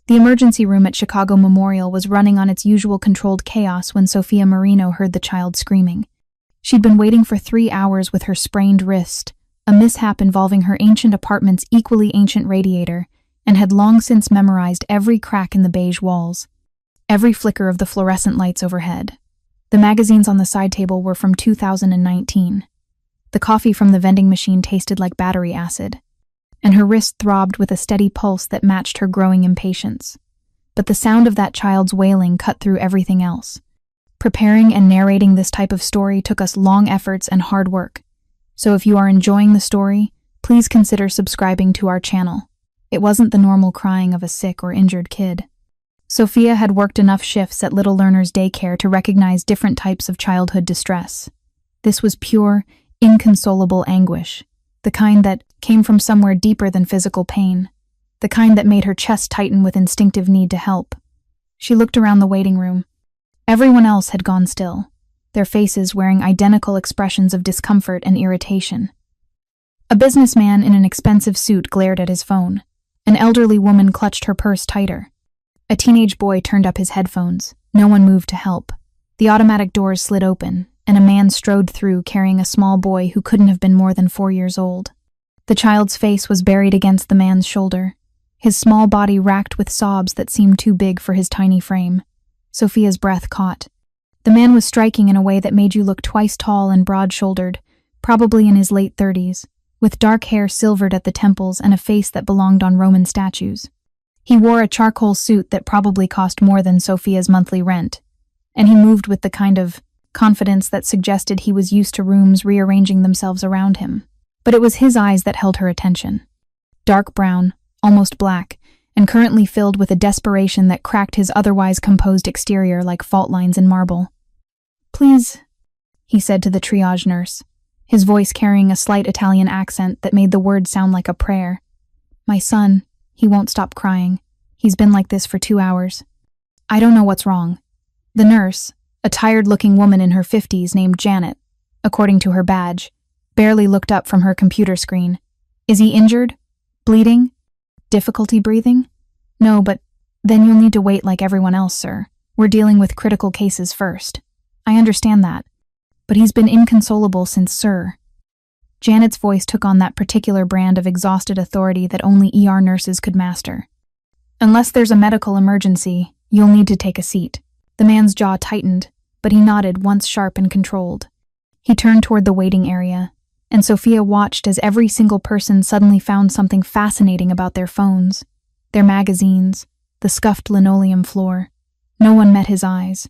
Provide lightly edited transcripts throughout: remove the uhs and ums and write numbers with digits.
The emergency room at Chicago Memorial was running on its usual controlled chaos when Sofia Marino heard the child screaming. She'd been waiting for 3 hours with her sprained wrist, a mishap involving her ancient apartment's equally ancient radiator, and had long since memorized every crack in the beige walls, every flicker of the fluorescent lights overhead. The magazines on the side table were from 2019. The coffee from the vending machine tasted like battery acid, and her wrist throbbed with a steady pulse that matched her growing impatience. But the sound of that child's wailing cut through everything else. Preparing and narrating this type of story took us long efforts and hard work. So if you are enjoying the story, please consider subscribing to our channel. It wasn't the normal crying of a sick or injured kid. Sofia had worked enough shifts at Little Learners Daycare to recognize different types of childhood distress. This was pure, inconsolable anguish, the kind that came from somewhere deeper than physical pain, the kind that made her chest tighten with instinctive need to help. She looked around the waiting room. Everyone else had gone still, their faces wearing identical expressions of discomfort and irritation. A businessman in an expensive suit glared at his phone. An elderly woman clutched her purse tighter. A teenage boy turned up his headphones. No one moved to help. The automatic doors slid open, and a man strode through carrying a small boy who couldn't have been more than 4 years old. The child's face was buried against the man's shoulder, his small body racked with sobs that seemed too big for his tiny frame. Sofia's breath caught. The man was striking in a way that made you look twice tall and broad-shouldered, probably in his late 30s, with dark hair silvered at the temples and a face that belonged on Roman statues. He wore a charcoal suit that probably cost more than Sofia's monthly rent, and he moved with the kind of confidence that suggested he was used to rooms rearranging themselves around him. But it was his eyes that held her attention. Dark brown, almost black, and currently filled with a desperation that cracked his otherwise composed exterior like fault lines in marble. "Please," he said to the triage nurse, his voice carrying a slight Italian accent that made the words sound like a prayer. "My son, he won't stop crying. He's been like this for 2 hours. I don't know what's wrong." The nurse, a tired-looking woman in her 50s named Janet, according to her badge, barely looked up from her computer screen. "Is he injured? Bleeding? Difficulty breathing?" "No, but then you'll need to wait like everyone else, sir. We're dealing with critical cases first." "I understand that. But he's been inconsolable since, sir." Janet's voice took on that particular brand of exhausted authority that only ER nurses could master. "Unless there's a medical emergency, you'll need to take a seat." The man's jaw tightened, but he nodded once sharp and controlled. He turned toward the waiting area, and Sofia watched as every single person suddenly found something fascinating about their phones, their magazines, the scuffed linoleum floor. No one met his eyes.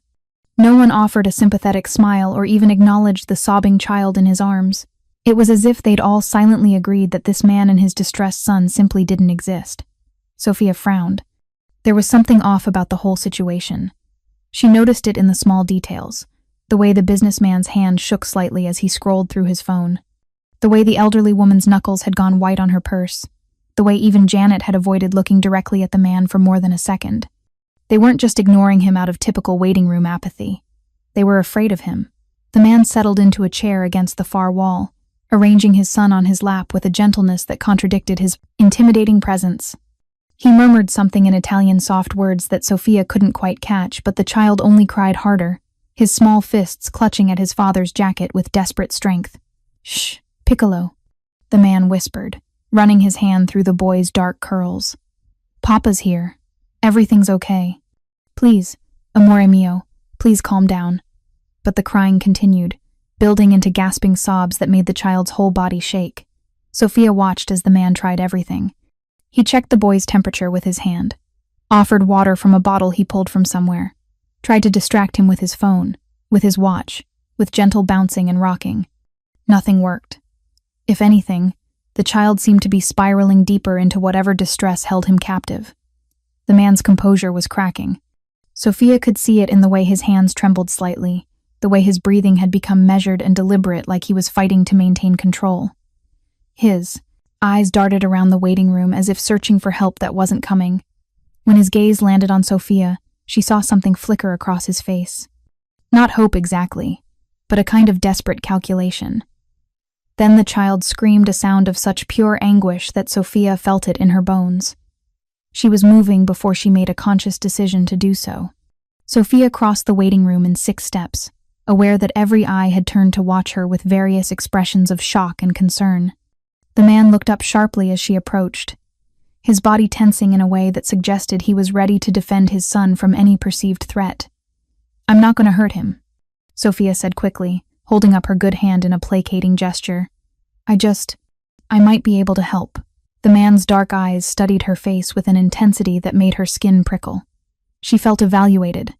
No one offered a sympathetic smile or even acknowledged the sobbing child in his arms. It was as if they'd all silently agreed that this man and his distressed son simply didn't exist. Sofia frowned. There was something off about the whole situation. She noticed it in the small details, the way the businessman's hand shook slightly as he scrolled through his phone, the way the elderly woman's knuckles had gone white on her purse, the way even Janet had avoided looking directly at the man for more than a second. They weren't just ignoring him out of typical waiting room apathy. They were afraid of him. The man settled into a chair against the far wall, arranging his son on his lap with a gentleness that contradicted his intimidating presence. He murmured something in Italian soft words that Sofia couldn't quite catch, but the child only cried harder, his small fists clutching at his father's jacket with desperate strength. "Shh, Piccolo," the man whispered, running his hand through the boy's dark curls. "Papa's here. Everything's okay. Please, amore mio, please calm down." But the crying continued, building into gasping sobs that made the child's whole body shake. Sofia watched as the man tried everything. He checked the boy's temperature with his hand, offered water from a bottle he pulled from somewhere, tried to distract him with his phone, with his watch, with gentle bouncing and rocking. Nothing worked. If anything, the child seemed to be spiraling deeper into whatever distress held him captive. The man's composure was cracking. Sofia could see it in the way his hands trembled slightly, the way his breathing had become measured and deliberate like he was fighting to maintain control. His eyes darted around the waiting room as if searching for help that wasn't coming. When his gaze landed on Sofia, she saw something flicker across his face. Not hope exactly, but a kind of desperate calculation. Then the child screamed a sound of such pure anguish that Sofia felt it in her bones. She was moving before she made a conscious decision to do so. Sofia crossed the waiting room in 6 steps, aware that every eye had turned to watch her with various expressions of shock and concern. The man looked up sharply as she approached, his body tensing in a way that suggested he was ready to defend his son from any perceived threat. "I'm not going to hurt him," Sofia said quickly, holding up her good hand in a placating gesture. I might be able to help." The man's dark eyes studied her face with an intensity that made her skin prickle. She felt evaluated,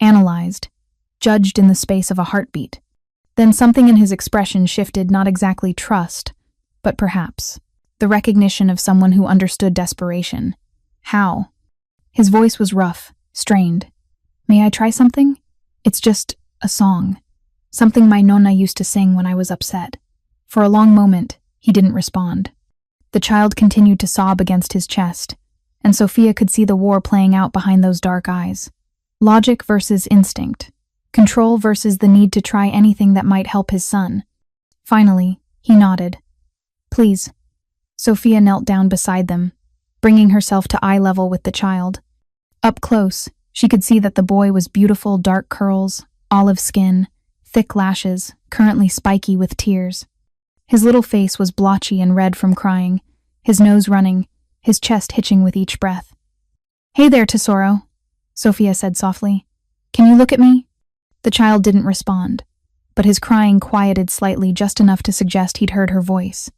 analyzed, judged in the space of a heartbeat. Then something in his expression shifted, not exactly trust, but perhaps the recognition of someone who understood desperation. "How?" His voice was rough, strained. "May I try something? It's just a song. Something my nonna used to sing when I was upset." For a long moment, he didn't respond. The child continued to sob against his chest, and Sofia could see the war playing out behind those dark eyes. Logic versus instinct. Control versus the need to try anything that might help his son. Finally, he nodded. "Please." Sofia knelt down beside them, bringing herself to eye level with the child. Up close, she could see that the boy was beautiful dark curls, olive skin, thick lashes, currently spiky with tears. His little face was blotchy and red from crying, his nose running, his chest hitching with each breath. "Hey there, Tesoro," Sofia said softly. "Can you look at me?" The child didn't respond, but his crying quieted slightly, just enough to suggest he'd heard her voice.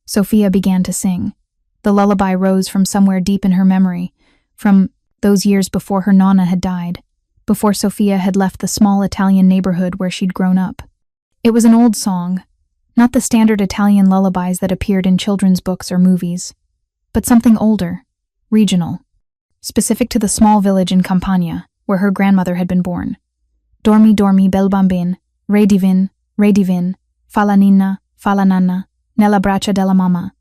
Sofia began to sing. The lullaby rose from somewhere deep in her memory, from those years before her nonna had died, before Sofia had left the small Italian neighborhood where she'd grown up. It was an old song, not the standard Italian lullabies that appeared in children's books or movies, but something older, regional, specific to the small village in Campania, where her grandmother had been born. "Dormi, dormi, bel bambin, re divin, fa la nanna, nella braccia della mamma.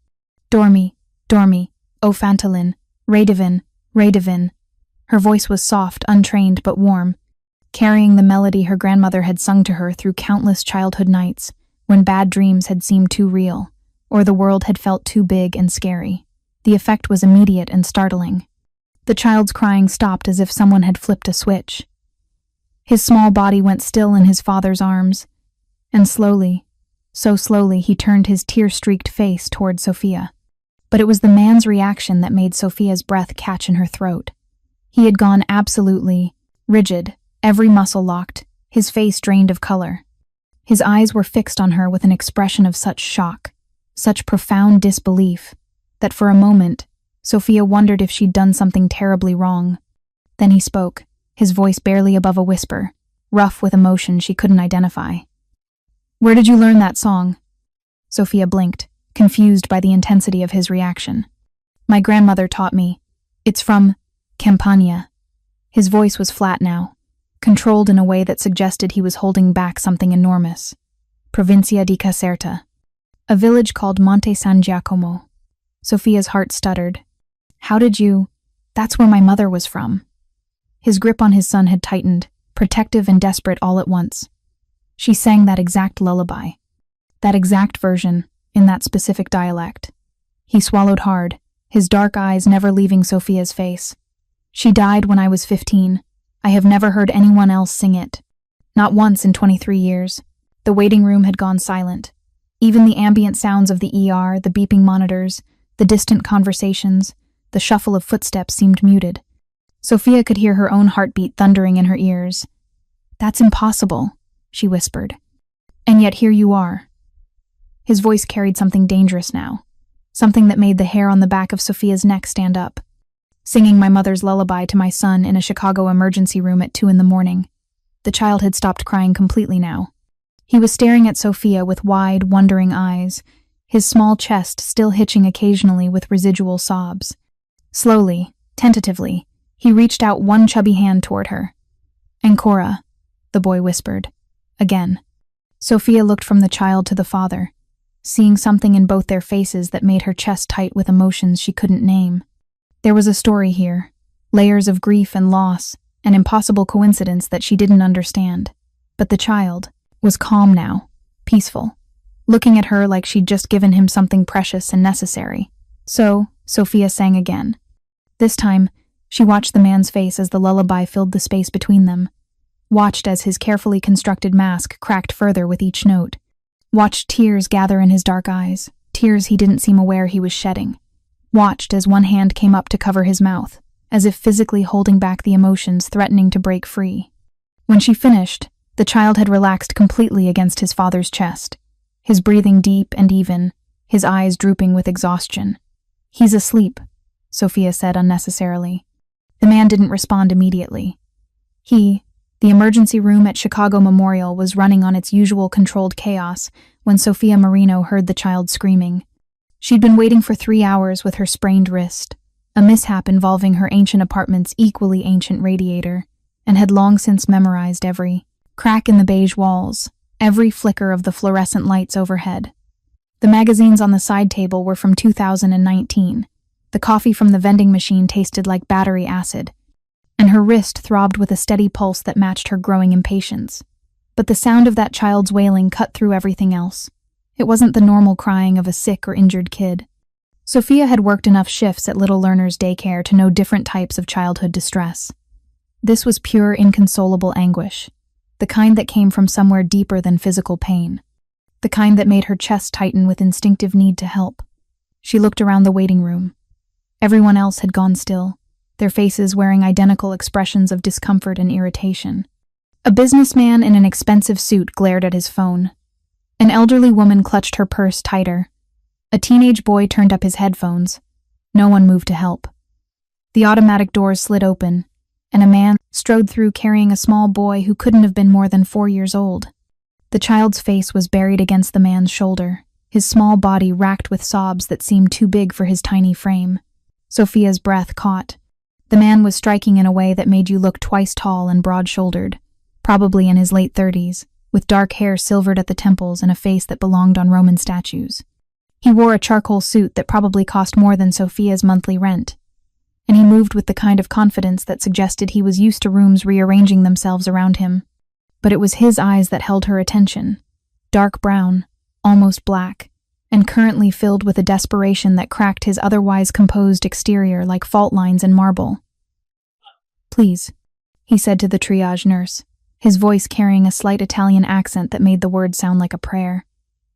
Dormi, dormi, o fantalin, re divin, re divin." Her voice was soft, untrained, but warm, carrying the melody her grandmother had sung to her through countless childhood nights, when bad dreams had seemed too real, or the world had felt too big and scary. The effect was immediate and startling. The child's crying stopped as if someone had flipped a switch. His small body went still in his father's arms, and slowly, so slowly, he turned his tear-streaked face toward Sofia. But it was the man's reaction that made Sofia's breath catch in her throat. He had gone absolutely rigid, every muscle locked, his face drained of color. His eyes were fixed on her with an expression of such shock, such profound disbelief, that for a moment, Sofia wondered if she'd done something terribly wrong. Then he spoke, his voice barely above a whisper, rough with emotion she couldn't identify. "Where did you learn that song?" Sofia blinked, confused by the intensity of his reaction. "My grandmother taught me. It's from Campania." His voice was flat now, controlled in a way that suggested he was holding back something enormous. "Provincia di Caserta, a village called Monte San Giacomo." Sofia's heart stuttered. "How did you? That's where my mother was from." His grip on his son had tightened, protective and desperate all at once. She sang that exact lullaby, that exact version, in that specific dialect. He swallowed hard, his dark eyes never leaving Sofia's face. "She died when I was 15. I have never heard anyone else sing it. Not once in 23 years. The waiting room had gone silent. Even the ambient sounds of the ER, the beeping monitors, the distant conversations, the shuffle of footsteps seemed muted. Sofia could hear her own heartbeat thundering in her ears. "That's impossible," she whispered. "And yet here you are." His voice carried something dangerous now, something that made the hair on the back of Sofia's neck stand up. "Singing my mother's lullaby to my son in a Chicago emergency room at 2 a.m. The child had stopped crying completely now. He was staring at Sofia with wide, wondering eyes, his small chest still hitching occasionally with residual sobs. Slowly, tentatively, he reached out one chubby hand toward her. "Ancora," the boy whispered. Again. Sofia looked from the child to the father, seeing something in both their faces that made her chest tight with emotions she couldn't name. There was a story here, layers of grief and loss, an impossible coincidence that she didn't understand. But the child was calm now, peaceful, looking at her like she'd just given him something precious and necessary. So, Sofia sang again. This time, she watched the man's face as the lullaby filled the space between them, watched as his carefully constructed mask cracked further with each note, watched tears gather in his dark eyes, tears he didn't seem aware he was shedding, watched as one hand came up to cover his mouth, as if physically holding back the emotions threatening to break free. When she finished, the child had relaxed completely against his father's chest, his breathing deep and even, his eyes drooping with exhaustion. "He's asleep," Sofia said unnecessarily. The man didn't respond immediately. The emergency room at Chicago Memorial was running on its usual controlled chaos when Sofia Marino heard the child screaming. She'd been waiting for 3 hours with her sprained wrist, a mishap involving her ancient apartment's equally ancient radiator, and had long since memorized every crack in the beige walls, every flicker of the fluorescent lights overhead. The magazines on the side table were from 2019. The coffee from the vending machine tasted like battery acid, and her wrist throbbed with a steady pulse that matched her growing impatience. But the sound of that child's wailing cut through everything else. It wasn't the normal crying of a sick or injured kid. Sofia had worked enough shifts at Little Learners Daycare to know different types of childhood distress. This was pure, inconsolable anguish, the kind that came from somewhere deeper than physical pain, the kind that made her chest tighten with instinctive need to help. She looked around the waiting room. Everyone else had gone still, their faces wearing identical expressions of discomfort and irritation. A businessman in an expensive suit glared at his phone. An elderly woman clutched her purse tighter. A teenage boy turned up his headphones. No one moved to help. The automatic doors slid open, and a man strode through carrying a small boy who couldn't have been more than 4 years old. The child's face was buried against the man's shoulder, his small body racked with sobs that seemed too big for his tiny frame. Sofia's breath caught. The man was striking in a way that made you look twice tall and broad-shouldered, probably in his late 30s, with dark hair silvered at the temples and a face that belonged on Roman statues. He wore a charcoal suit that probably cost more than Sofia's monthly rent, and he moved with the kind of confidence that suggested he was used to rooms rearranging themselves around him. But it was his eyes that held her attention, dark brown, almost black, and currently filled with a desperation that cracked his otherwise composed exterior like fault lines in marble. "Please," he said to the triage nurse, his voice carrying a slight Italian accent that made the word sound like a prayer.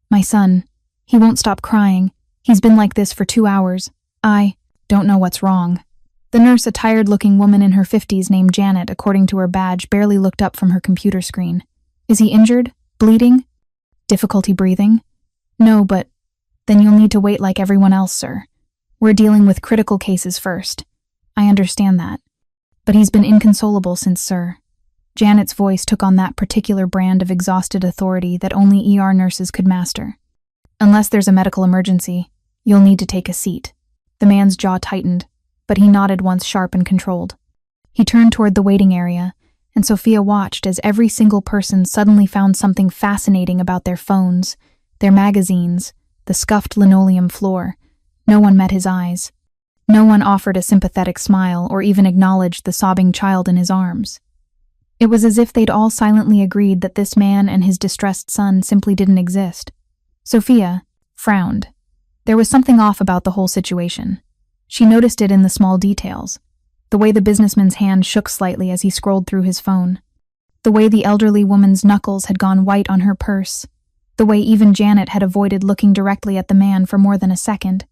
"My son, he won't stop crying. He's been like this for 2 hours. I don't know what's wrong." The nurse, a tired-looking woman in her 50s named Janet, according to her badge, barely looked up from her computer screen. "Is he injured? Bleeding? Difficulty breathing?" "No, but then you'll need to wait like everyone else, sir. We're dealing with critical cases first. I understand that. But he's been inconsolable since, sir." Janet's voice took on that particular brand of exhausted authority that only ER nurses could master. "Unless there's a medical emergency, you'll need to take a seat." The man's jaw tightened, but he nodded once sharp and controlled. He turned toward the waiting area, and Sofia watched as every single person suddenly found something fascinating about their phones, their magazines, the scuffed linoleum floor. No one met his eyes. No one offered a sympathetic smile or even acknowledged the sobbing child in his arms. It was as if they'd all silently agreed that this man and his distressed son simply didn't exist. Sofia frowned. There was something off about the whole situation. She noticed it in the small details, the way the businessman's hand shook slightly as he scrolled through his phone, the way the elderly woman's knuckles had gone white on her purse, the way even Janet had avoided looking directly at the man for more than a second.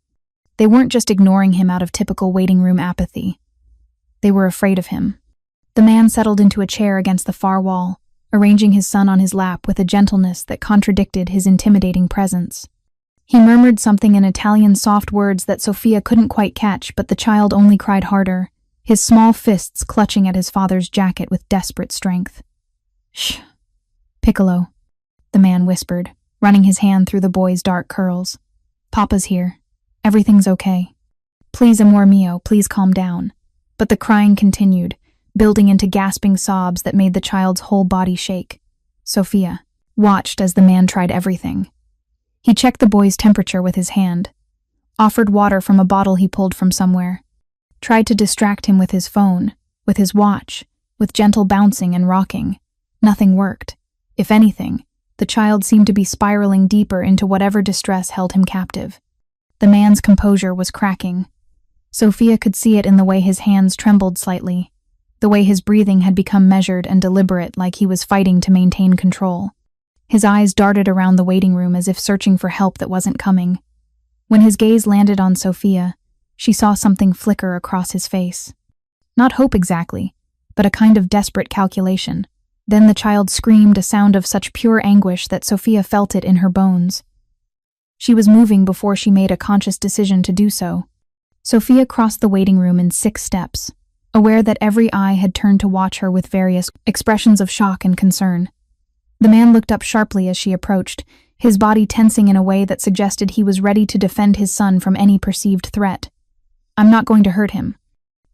They weren't just ignoring him out of typical waiting room apathy. They were afraid of him. The man settled into a chair against the far wall, arranging his son on his lap with a gentleness that contradicted his intimidating presence. He murmured something in Italian soft words that Sofia couldn't quite catch, but the child only cried harder, his small fists clutching at his father's jacket with desperate strength. "Shh, Piccolo," the man whispered, running his hand through the boy's dark curls. "Papa's here. Everything's okay. Please, amor mio, please calm down." But the crying continued, building into gasping sobs that made the child's whole body shake. Sofia watched as the man tried everything. He checked the boy's temperature with his hand, offered water from a bottle he pulled from somewhere, tried to distract him with his phone, with his watch, with gentle bouncing and rocking. Nothing worked. If anything, the child seemed to be spiraling deeper into whatever distress held him captive. The man's composure was cracking. Sofia could see it in the way his hands trembled slightly, the way his breathing had become measured and deliberate, like he was fighting to maintain control. His eyes darted around the waiting room as if searching for help that wasn't coming. When his gaze landed on Sofia, she saw something flicker across his face. Not hope exactly, but a kind of desperate calculation. Then the child screamed, a sound of such pure anguish that Sofia felt it in her bones. She was moving before she made a conscious decision to do so. Sofia crossed the waiting room in 6 steps, aware that every eye had turned to watch her with various expressions of shock and concern. The man looked up sharply as she approached, his body tensing in a way that suggested he was ready to defend his son from any perceived threat. "I'm not going to hurt him,"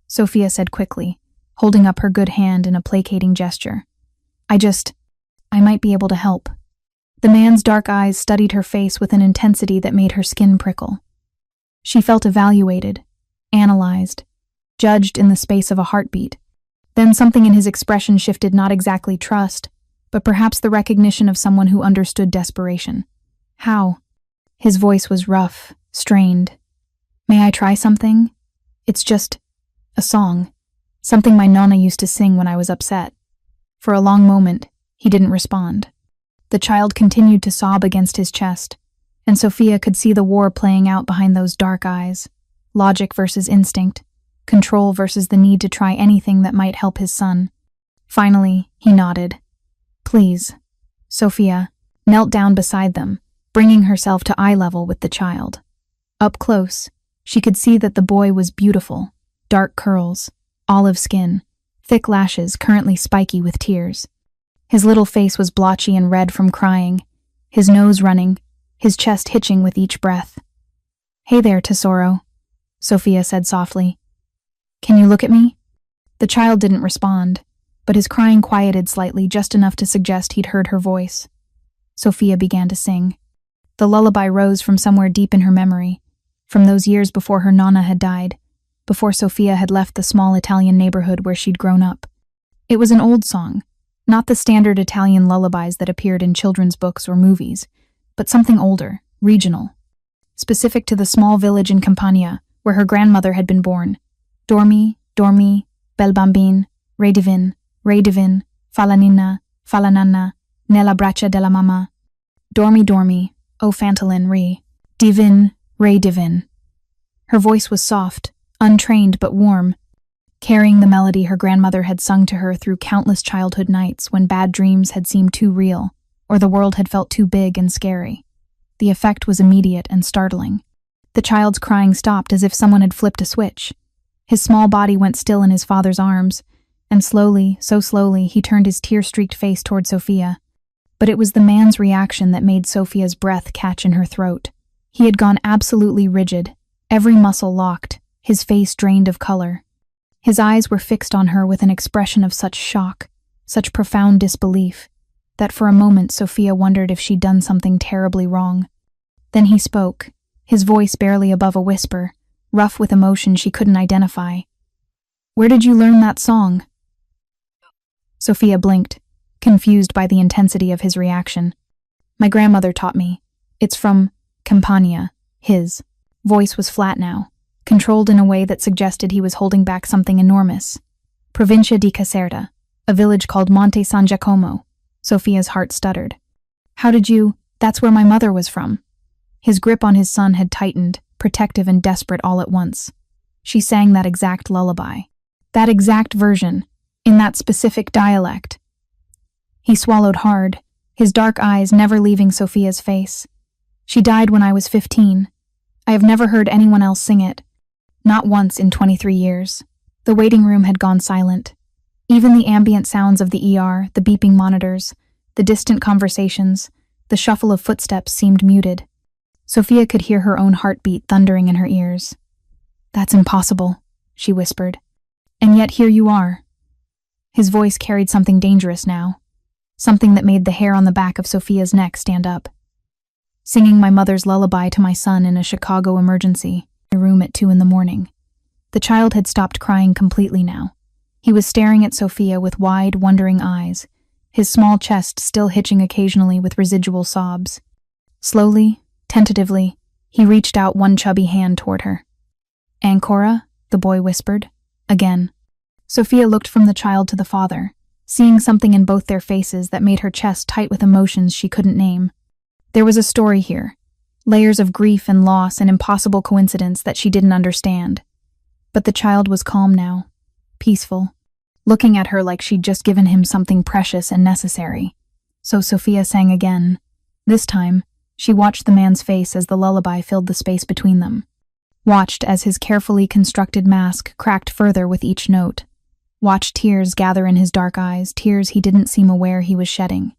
Sofia said quickly, holding up her good hand in a placating gesture. I might be able to help." The man's dark eyes studied her face with an intensity that made her skin prickle. She felt evaluated, analyzed, judged in the space of a heartbeat. Then something in his expression shifted, not exactly trust, but perhaps the recognition of someone who understood desperation. "How?" His voice was rough, strained. "May I try something? It's just a song. Something my nonna used to sing when I was upset." For a long moment, he didn't respond. The child continued to sob against his chest, and Sofia could see the war playing out behind those dark eyes. Logic versus instinct, control versus the need to try anything that might help his son. Finally, he nodded. "Please." Sofia knelt down beside them, bringing herself to eye level with the child. Up close, she could see that the boy was beautiful. Dark curls, olive skin, thick lashes currently spiky with tears. His little face was blotchy and red from crying, his nose running, his chest hitching with each breath. "Hey there, Tesoro," Sofia said softly. "Can you look at me?" The child didn't respond, but his crying quieted slightly, just enough to suggest he'd heard her voice. Sofia began to sing. The lullaby rose from somewhere deep in her memory, from those years before her nonna had died, before Sofia had left the small Italian neighborhood where she'd grown up. It was an old song, not the standard Italian lullabies that appeared in children's books or movies, but something older, regional, specific to the small village in Campania where her grandmother had been born. "Dormi, dormi, bel bambin, re divin, fa la ninna, fa la nanna, nella braccia della mamma. Dormi, dormi, o Fantalin re divin." Her voice was soft, untrained but warm, carrying the melody her grandmother had sung to her through countless childhood nights when bad dreams had seemed too real or the world had felt too big and scary. The effect was immediate and startling. The child's crying stopped as if someone had flipped a switch. His small body went still in his father's arms, and slowly, so slowly, he turned his tear-streaked face toward Sofia. But it was the man's reaction that made Sofia's breath catch in her throat. He had gone absolutely rigid, every muscle locked, his face drained of color. His eyes were fixed on her with an expression of such shock, such profound disbelief, that for a moment Sofia wondered if she'd done something terribly wrong. Then he spoke, his voice barely above a whisper, rough with emotion she couldn't identify. "Where did you learn that song?" Sofia blinked, confused by the intensity of his reaction. "My grandmother taught me. It's from Campania." His voice was flat now, controlled in a way that suggested he was holding back something enormous. "Provincia di Caserta, a village called Monte San Giacomo." Sofia's heart stuttered. "How did you— That's where my mother was from." His grip on his son had tightened, protective and desperate all at once. She sang that exact lullaby. That exact version, in that specific dialect. He swallowed hard, his dark eyes never leaving Sofia's face. "She died when I was 15. I have never heard anyone else sing it. Not once in 23 years. The waiting room had gone silent. Even the ambient sounds of the ER, the beeping monitors, the distant conversations, the shuffle of footsteps seemed muted. Sofia could hear her own heartbeat thundering in her ears. "That's impossible," she whispered. "And yet here you are." His voice carried something dangerous now, something that made the hair on the back of Sofia's neck stand up. "Singing my mother's lullaby to my son in a Chicago emergency, in a room at 2 a.m. The child had stopped crying completely now. He was staring at Sofia with wide, wondering eyes, his small chest still hitching occasionally with residual sobs. Slowly, tentatively, he reached out one chubby hand toward her. Ancora? The boy whispered. Again. Sofia looked from the child to the father, seeing something in both their faces that made her chest tight with emotions she couldn't name. There was a story here, layers of grief and loss and impossible coincidence that she didn't understand. But the child was calm now, peaceful, looking at her like she'd just given him something precious and necessary. So Sofia sang again. This time, she watched the man's face as the lullaby filled the space between them. Watched as his carefully constructed mask cracked further with each note. Watched tears gather in his dark eyes, tears he didn't seem aware he was shedding.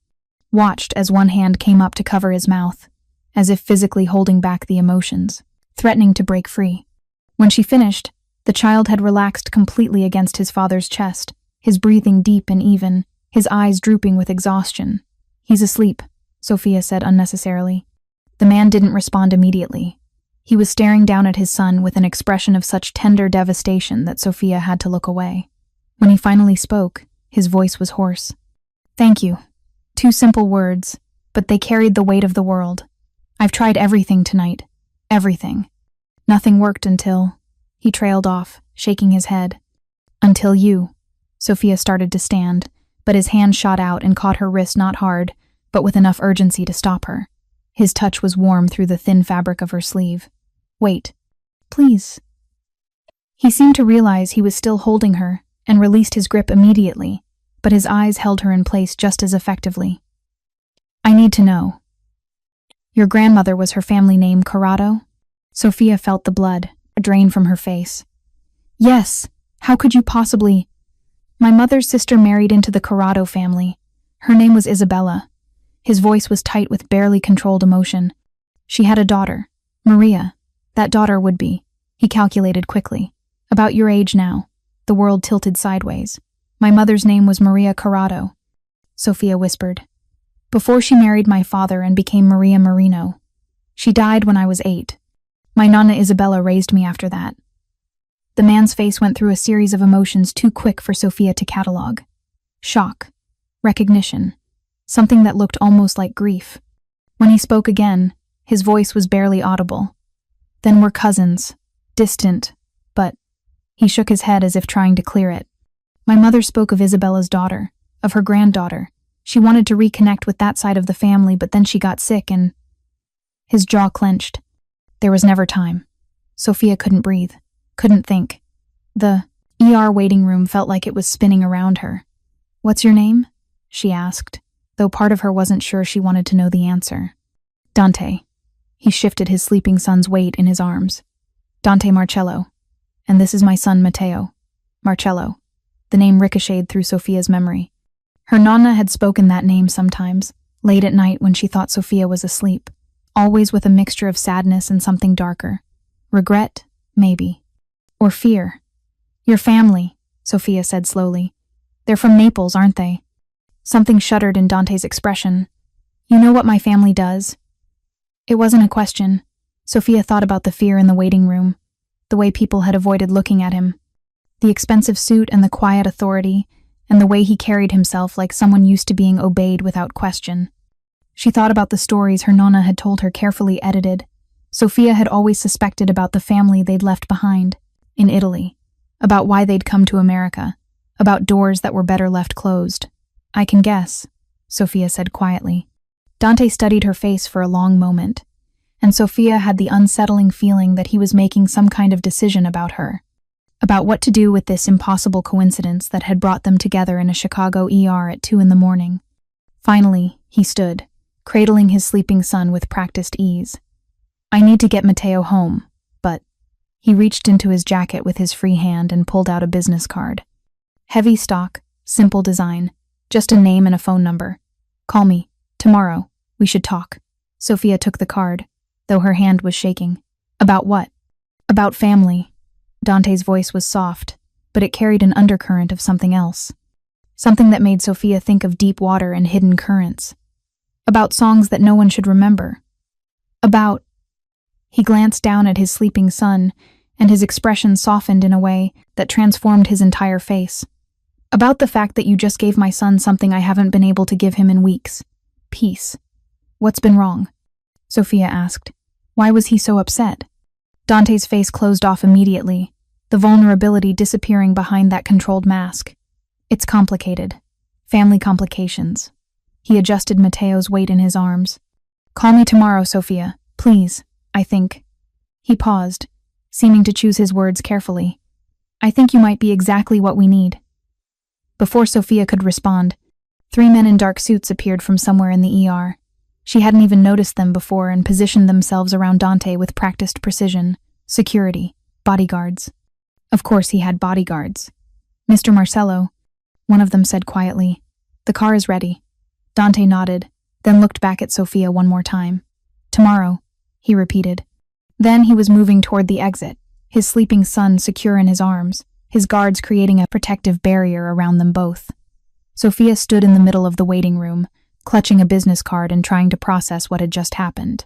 Watched as one hand came up to cover his mouth, as if physically holding back the emotions, threatening to break free. When she finished, the child had relaxed completely against his father's chest, his breathing deep and even, his eyes drooping with exhaustion. "He's asleep," Sofia said unnecessarily. The man didn't respond immediately. He was staring down at his son with an expression of such tender devastation that Sofia had to look away. When he finally spoke, his voice was hoarse. "Thank you." 2 simple words, but they carried the weight of the world. "I've tried everything tonight. Everything. Nothing worked until..." He trailed off, shaking his head. "Until you." Sofia started to stand, but his hand shot out and caught her wrist not hard, but with enough urgency to stop her. His touch was warm through the thin fabric of her sleeve. "Wait. Please." He seemed to realize he was still holding her and released his grip immediately, but his eyes held her in place just as effectively. "I need to know. Your grandmother, was her family name Corrado?" Sofia felt the blood drain from her face. "Yes. How could you possibly..." "My mother's sister married into the Corrado family. Her name was Isabella." His voice was tight with barely controlled emotion. "She had a daughter, Maria. That daughter would be..." He calculated quickly. "About your age now." The world tilted sideways. "My mother's name was Maria Corrado," Sofia whispered. "Before she married my father and became Maria Marino. She died when I was 8. My Nonna Isabella raised me after that." The man's face went through a series of emotions too quick for Sofia to catalog. Shock. Recognition. Something that looked almost like grief. When he spoke again, his voice was barely audible. "Then we're cousins. Distant, but..." He shook his head as if trying to clear it. "My mother spoke of Isabella's daughter, of her granddaughter. She wanted to reconnect with that side of the family, but then she got sick and..." His jaw clenched. There was never time. Sofia couldn't breathe, couldn't think. The ER waiting room felt like it was spinning around her. "What's your name?" she asked, though part of her wasn't sure she wanted to know the answer. "Dante." He shifted his sleeping son's weight in his arms. "Dante Marcello. And this is my son Matteo." Marcello. The name ricocheted through Sofia's memory. Her nonna had spoken that name sometimes, late at night when she thought Sofia was asleep, always with a mixture of sadness and something darker. Regret, maybe. Or fear. "Your family," Sofia said slowly. "They're from Naples, aren't they?" Something shuddered in Dante's expression. "You know what my family does?" It wasn't a question. Sofia thought about the fear in the waiting room, the way people had avoided looking at him, the expensive suit and the quiet authority, and the way he carried himself like someone used to being obeyed without question. She thought about the stories her nonna had told her, carefully edited. Sofia had always suspected about the family they'd left behind, in Italy, about why they'd come to America, about doors that were better left closed. "I can guess," Sofia said quietly. Dante studied her face for a long moment, and Sofia had the unsettling feeling that he was making some kind of decision about her, about what to do with this impossible coincidence that had brought them together in a Chicago ER at 2 a.m. Finally, he stood, cradling his sleeping son with practiced ease. "I need to get Matteo home, but..." He reached into his jacket with his free hand and pulled out a business card. Heavy stock, simple design, just a name and a phone number. "Call me. Tomorrow. We should talk." Sofia took the card, though her hand was shaking. "About what?" "About family." Dante's voice was soft, but it carried an undercurrent of something else. Something that made Sofia think of deep water and hidden currents. About songs that no one should remember. About... He glanced down at his sleeping son, and his expression softened in a way that transformed his entire face. "About the fact that you just gave my son something I haven't been able to give him in weeks. Peace. What's been wrong?" Sofia asked. Why was he so upset? Dante's face closed off immediately, the vulnerability disappearing behind that controlled mask. It's complicated. Family complications. He adjusted Matteo's weight in his arms. Call me tomorrow, Sofia. Please, I think. He paused, seeming to choose his words carefully. I think you might be exactly what we need. Before Sofia could respond, 3 men in dark suits appeared from somewhere in the ER. She hadn't even noticed them before and positioned themselves around Dante with practiced precision, security, bodyguards. Of course he had bodyguards. Mr. Marcello, one of them said quietly. The car is ready. Dante nodded, then looked back at Sofia one more time. Tomorrow, he repeated. Then he was moving toward the exit, his sleeping son secure in his arms, his guards creating a protective barrier around them both. Sofia stood in the middle of the waiting room, clutching a business card and trying to process what had just happened.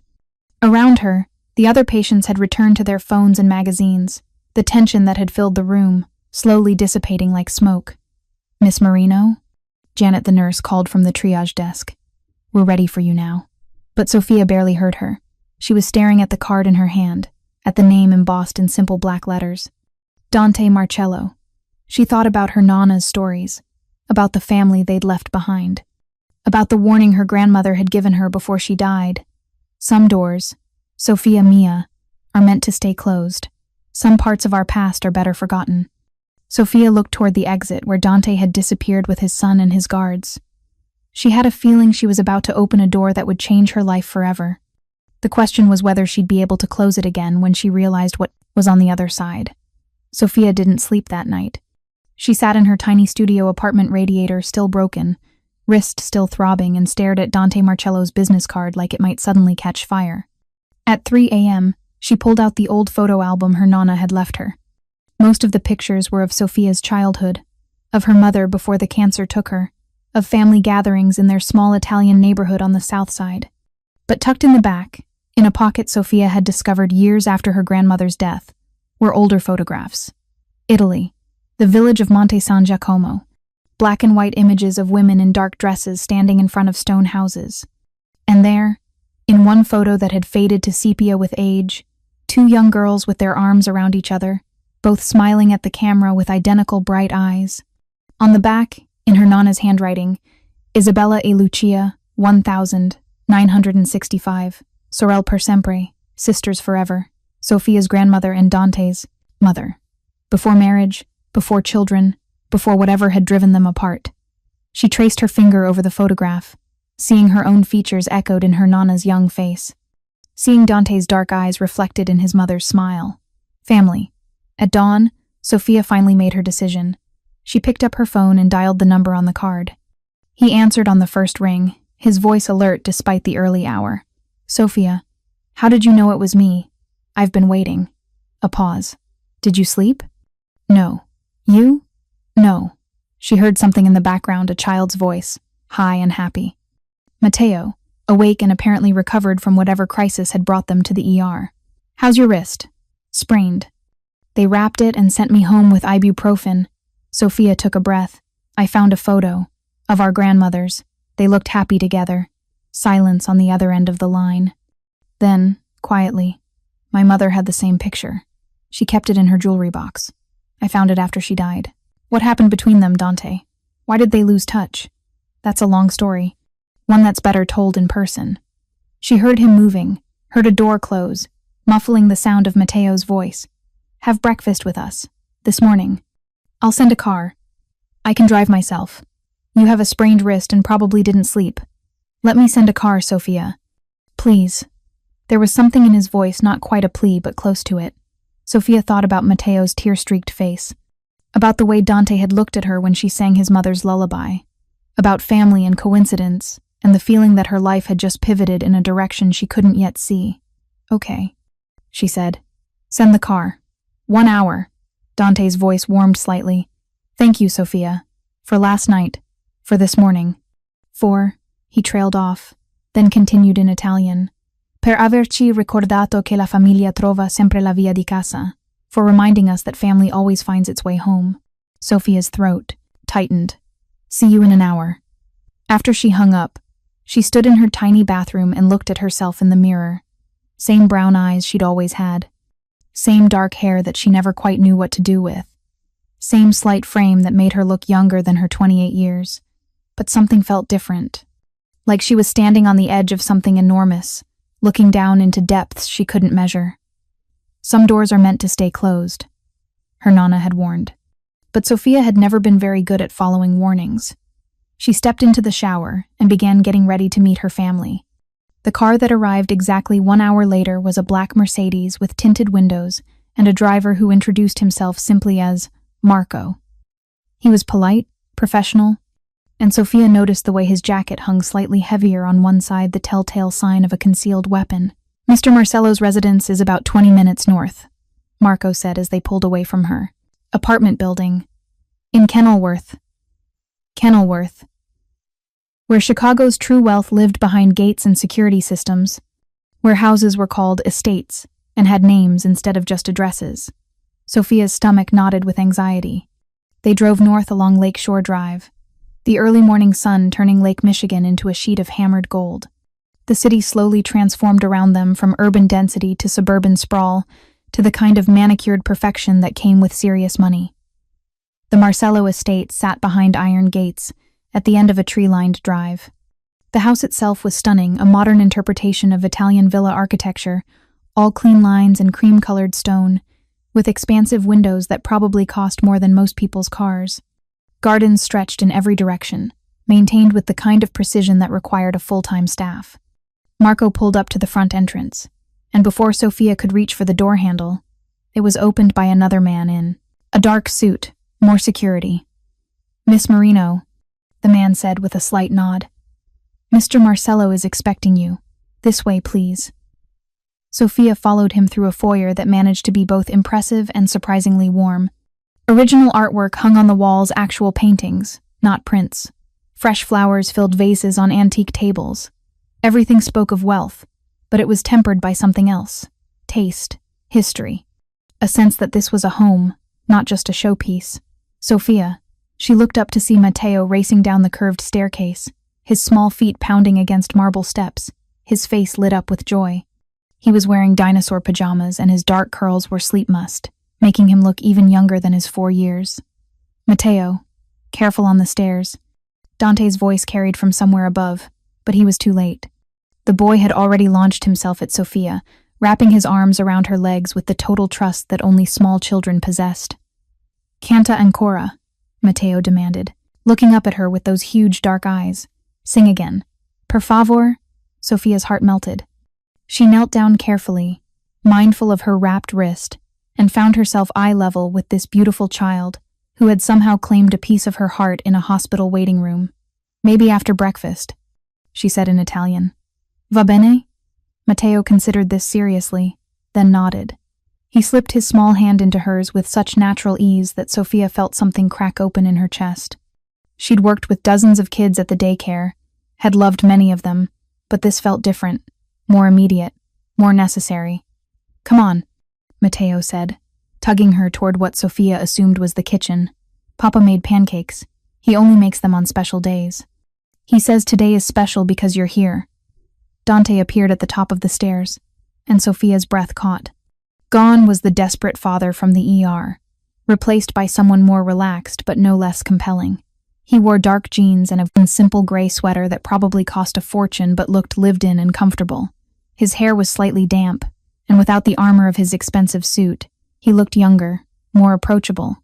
Around her, the other patients had returned to their phones and magazines, the tension that had filled the room, slowly dissipating like smoke. Miss Marino? Janet the nurse called from the triage desk. We're ready for you now. But Sofia barely heard her. She was staring at the card in her hand, at the name embossed in simple black letters. Dante Marcello. She thought about her Nana's stories, about the family they'd left behind, about the warning her grandmother had given her before she died. Some doors, Sofia Mia, are meant to stay closed. Some parts of our past are better forgotten. Sofia looked toward the exit where Dante had disappeared with his son and his guards. She had a feeling she was about to open a door that would change her life forever. The question was whether she'd be able to close it again when she realized what was on the other side. Sofia didn't sleep that night. She sat in her tiny studio apartment radiator still broken, wrist still throbbing, and stared at Dante Marcello's business card like it might suddenly catch fire. At 3 a.m., she pulled out the old photo album her Nana had left her. Most of the pictures were of Sofia's childhood, of her mother before the cancer took her, of family gatherings in their small Italian neighborhood on the south side. But tucked in the back, in a pocket Sofia had discovered years after her grandmother's death, were older photographs. Italy, the village of Monte San Giacomo, black and white images of women in dark dresses standing in front of stone houses. And there, in one photo that had faded to sepia with age, 2 young girls with their arms around each other, both smiling at the camera with identical bright eyes. On the back, in her Nana's handwriting, Isabella e Lucia, 1965, Sorelle per sempre, sisters forever, Sofia's grandmother and Dante's mother. Before marriage, before children, before whatever had driven them apart. She traced her finger over the photograph, seeing her own features echoed in her Nana's young face, seeing Dante's dark eyes reflected in his mother's smile. Family. At dawn, Sofia finally made her decision. She picked up her phone and dialed the number on the card. He answered on the first ring, his voice alert despite the early hour. Sofia, how did you know it was me? I've been waiting. A pause. Did you sleep? No. You? No. She heard something in the background, a child's voice, high and happy. Matteo, awake and apparently recovered from whatever crisis had brought them to the ER. How's your wrist? Sprained. They wrapped it and sent me home with ibuprofen. Sofia took a breath. I found a photo of our grandmothers. They looked happy together. Silence on the other end of the line. Then, quietly, my mother had the same picture. She kept it in her jewelry box. I found it after she died. What happened between them, Dante? Why did they lose touch? That's a long story. One that's better told in person. She heard him moving, heard a door close, muffling the sound of Matteo's voice. Have breakfast with us. This morning. I'll send a car. I can drive myself. You have a sprained wrist and probably didn't sleep. Let me send a car, Sofia. Please. There was something in his voice, not quite a plea, but close to it. Sofia thought about Matteo's tear-streaked face, about the way Dante had looked at her when she sang his mother's lullaby, about family and coincidence, and the feeling that her life had just pivoted in a direction she couldn't yet see. Okay, she said. Send the car. 1 hour. Dante's voice warmed slightly. Thank you, Sofia. For last night. For this morning. For, he trailed off, then continued in Italian. Per averci ricordato che la famiglia trova sempre la via di casa. For reminding us that family always finds its way home. Sofia's throat tightened. See you in an hour. After she hung up, she stood in her tiny bathroom and looked at herself in the mirror. Same brown eyes she'd always had. Same dark hair that she never quite knew what to do with. Same slight frame that made her look younger than her 28 years. But something felt different. Like she was standing on the edge of something enormous, looking down into depths she couldn't measure. Some doors are meant to stay closed, her Nana had warned. But Sofia had never been very good at following warnings. She stepped into the shower and began getting ready to meet her family. The car that arrived exactly 1 hour later was a black Mercedes with tinted windows and a driver who introduced himself simply as Marco. He was polite, professional, and Sofia noticed the way his jacket hung slightly heavier on one side, the telltale sign of a concealed weapon. "Mr. Marcello's residence is about 20 minutes north," Marco said as they pulled away from her. "Apartment building. In Kenilworth. Where Chicago's true wealth lived behind gates and security systems. Where houses were called estates and had names instead of just addresses." Sofia's stomach knotted with anxiety. They drove north along Lakeshore Drive, the early morning sun turning Lake Michigan into a sheet of hammered gold. The city slowly transformed around them from urban density to suburban sprawl, to the kind of manicured perfection that came with serious money. The Marcello estate sat behind iron gates, at the end of a tree-lined drive. The house itself was stunning, a modern interpretation of Italian villa architecture, all clean lines and cream-colored stone, with expansive windows that probably cost more than most people's cars. Gardens stretched in every direction, maintained with the kind of precision that required a full-time staff. Marco pulled up to the front entrance, and before Sofia could reach for the door handle, it was opened by another man in a dark suit, more security. "Miss Marino," the man said with a slight nod. "Mr. Marcello is expecting you. This way, please." Sofia followed him through a foyer that managed to be both impressive and surprisingly warm. Original artwork hung on the walls, actual paintings, not prints. Fresh flowers filled vases on antique tables. Everything spoke of wealth, but it was tempered by something else: taste, history, a sense that this was a home, not just a showpiece. Sofia, she looked up to see Matteo racing down the curved staircase, his small feet pounding against marble steps, his face lit up with joy. He was wearing dinosaur pajamas and his dark curls were sleep mussed, making him look even younger than his 4 years. "Matteo, careful on the stairs." Dante's voice carried from somewhere above, but he was too late. The boy had already launched himself at Sofia, wrapping his arms around her legs with the total trust that only small children possessed. "Canta ancora," Matteo demanded, looking up at her with those huge dark eyes. "Sing again. Per favor." Sofia's heart melted. She knelt down carefully, mindful of her wrapped wrist, and found herself eye level with this beautiful child who had somehow claimed a piece of her heart in a hospital waiting room. "Maybe after breakfast," she said in Italian. "Va bene?" Matteo considered this seriously, then nodded. He slipped his small hand into hers with such natural ease that Sofia felt something crack open in her chest. She'd worked with dozens of kids at the daycare, had loved many of them, but this felt different, more immediate, more necessary. "Come on," Matteo said, tugging her toward what Sofia assumed was the kitchen. "Papa made pancakes. He only makes them on special days. He says today is special because you're here." Dante appeared at the top of the stairs, and Sofia's breath caught. Gone was the desperate father from the ER, replaced by someone more relaxed but no less compelling. He wore dark jeans and a simple gray sweater that probably cost a fortune but looked lived in and comfortable. His hair was slightly damp, and without the armor of his expensive suit, he looked younger, more approachable.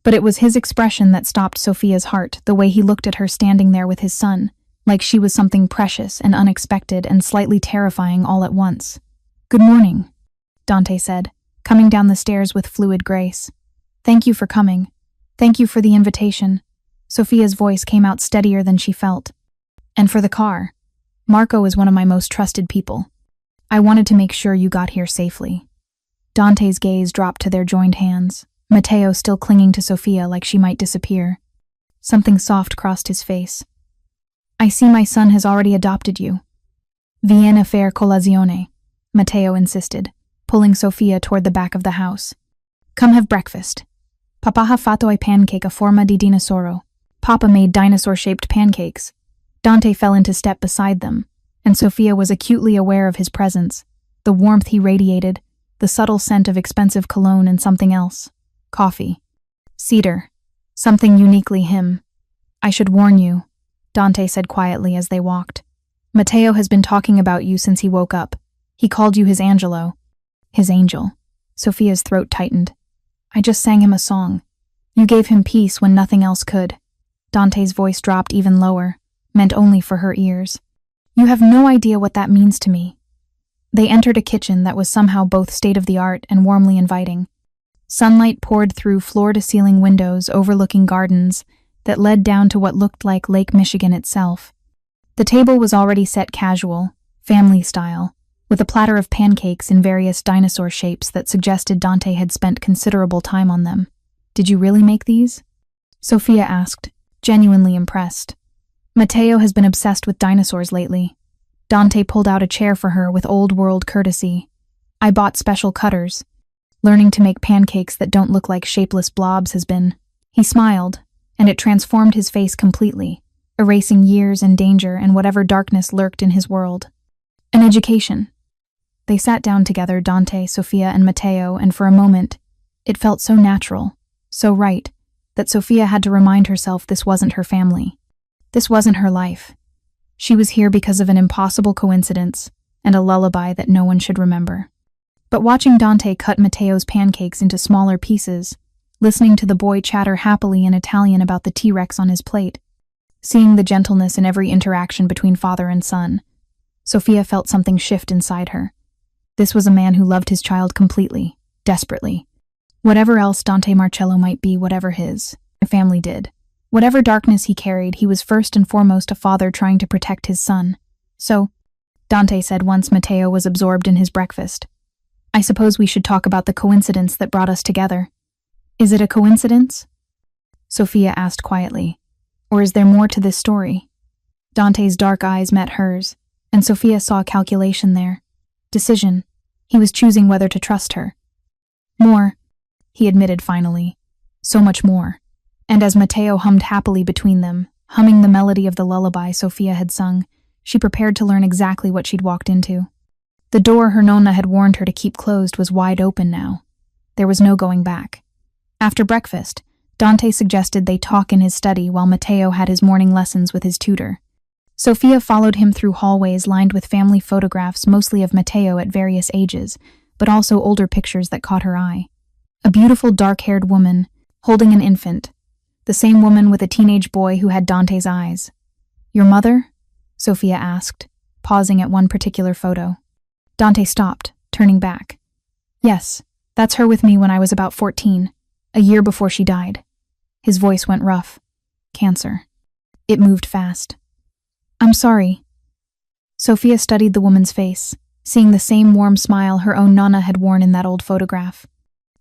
But it was his expression that stopped Sofia's heart, the way he looked at her standing there with his son, like she was something precious and unexpected and slightly terrifying all at once. "Good morning," Dante said, coming down the stairs with fluid grace. "Thank you for coming. Thank you for the invitation." Sofia's voice came out steadier than she felt. "And for the car. Marco is one of my most trusted people. I wanted to make sure you got here safely." Dante's gaze dropped to their joined hands, Matteo still clinging to Sofia like she might disappear. Something soft crossed his face. "I see my son has already adopted you." "Vieni a fare colazione," Matteo insisted, pulling Sofia toward the back of the house. "Come have breakfast. Papa ha fatto a pancake a forma di dinosauro." Papa made dinosaur-shaped pancakes. Dante fell into step beside them, and Sofia was acutely aware of his presence, the warmth he radiated, the subtle scent of expensive cologne and something else. Coffee. Cedar. Something uniquely him. I should warn you, Dante said quietly as they walked. Matteo has been talking about you since he woke up. He called you his angelo. His angel. Sofia's throat tightened. I just sang him a song. You gave him peace when nothing else could. Dante's voice dropped even lower, meant only for her ears. You have no idea what that means to me. They entered a kitchen that was somehow both state-of-the-art and warmly inviting. Sunlight poured through floor-to-ceiling windows overlooking gardens that led down to what looked like Lake Michigan itself. The table was already set casual, family style, with a platter of pancakes in various dinosaur shapes that suggested Dante had spent considerable time on them. Did you really make these? Sofia asked, genuinely impressed. Matteo has been obsessed with dinosaurs lately. Dante pulled out a chair for her with old-world courtesy. I bought special cutters. Learning to make pancakes that don't look like shapeless blobs has been. He smiled, and it transformed his face completely, erasing years and danger and whatever darkness lurked in his world. An education. They sat down together, Dante, Sofia, and Matteo, and for a moment, it felt so natural, so right, that Sofia had to remind herself this wasn't her family. This wasn't her life. She was here because of an impossible coincidence and a lullaby that no one should remember. But watching Dante cut Matteo's pancakes into smaller pieces, listening to the boy chatter happily in Italian about the T-Rex on his plate, seeing the gentleness in every interaction between father and son, Sofia felt something shift inside her. This was a man who loved his child completely, desperately. Whatever else Dante Marcello might be, whatever his family did. Whatever darkness he carried, he was first and foremost a father trying to protect his son. So, Dante said once Matteo was absorbed in his breakfast, I suppose we should talk about the coincidence that brought us together. Is it a coincidence? Sofia asked quietly. Or is there more to this story? Dante's dark eyes met hers, and Sofia saw calculation there. Decision. He was choosing whether to trust her. More, he admitted finally. So much more. And as Matteo hummed happily between them, humming the melody of the lullaby Sofia had sung, she prepared to learn exactly what she'd walked into. The door her nonna had warned her to keep closed was wide open now. There was no going back. After breakfast, Dante suggested they talk in his study while Matteo had his morning lessons with his tutor. Sofia followed him through hallways lined with family photographs, mostly of Matteo at various ages, but also older pictures that caught her eye. A beautiful dark-haired woman, holding an infant. The same woman with a teenage boy who had Dante's eyes. Your mother? Sofia asked, pausing at one particular photo. Dante stopped, turning back. Yes, that's her with me when I was about 14, a year before she died. His voice went rough. Cancer. It moved fast. I'm sorry. Sofia studied the woman's face, seeing the same warm smile her own nonna had worn in that old photograph.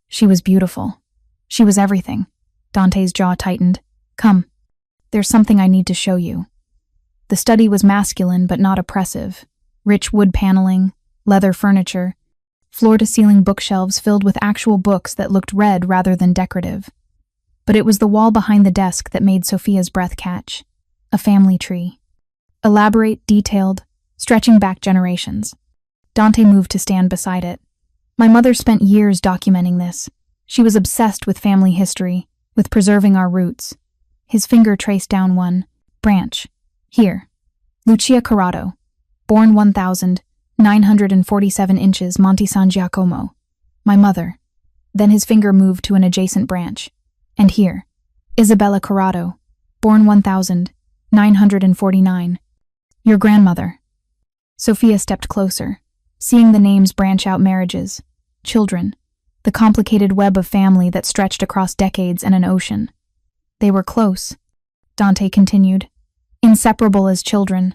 She was beautiful. She was everything. Dante's jaw tightened. Come. There's something I need to show you. The study was masculine but not oppressive. Rich wood paneling, leather furniture, floor-to-ceiling bookshelves filled with actual books that looked read rather than decorative. But it was the wall behind the desk that made Sofia's breath catch. A family tree. Elaborate, detailed, stretching back generations. Dante moved to stand beside it. My mother spent years documenting this. She was obsessed with family history, with preserving our roots. His finger traced down one branch. Here. Lucia Corrado. Born 1,947 inches, Monte San Giacomo. My mother. Then his finger moved to an adjacent branch. And here. Isabella Corrado. Born 1,949. Your grandmother. Sofia stepped closer, seeing the names branch out: marriages, children, the complicated web of family that stretched across decades and an ocean. They were close, Dante continued, inseparable as children.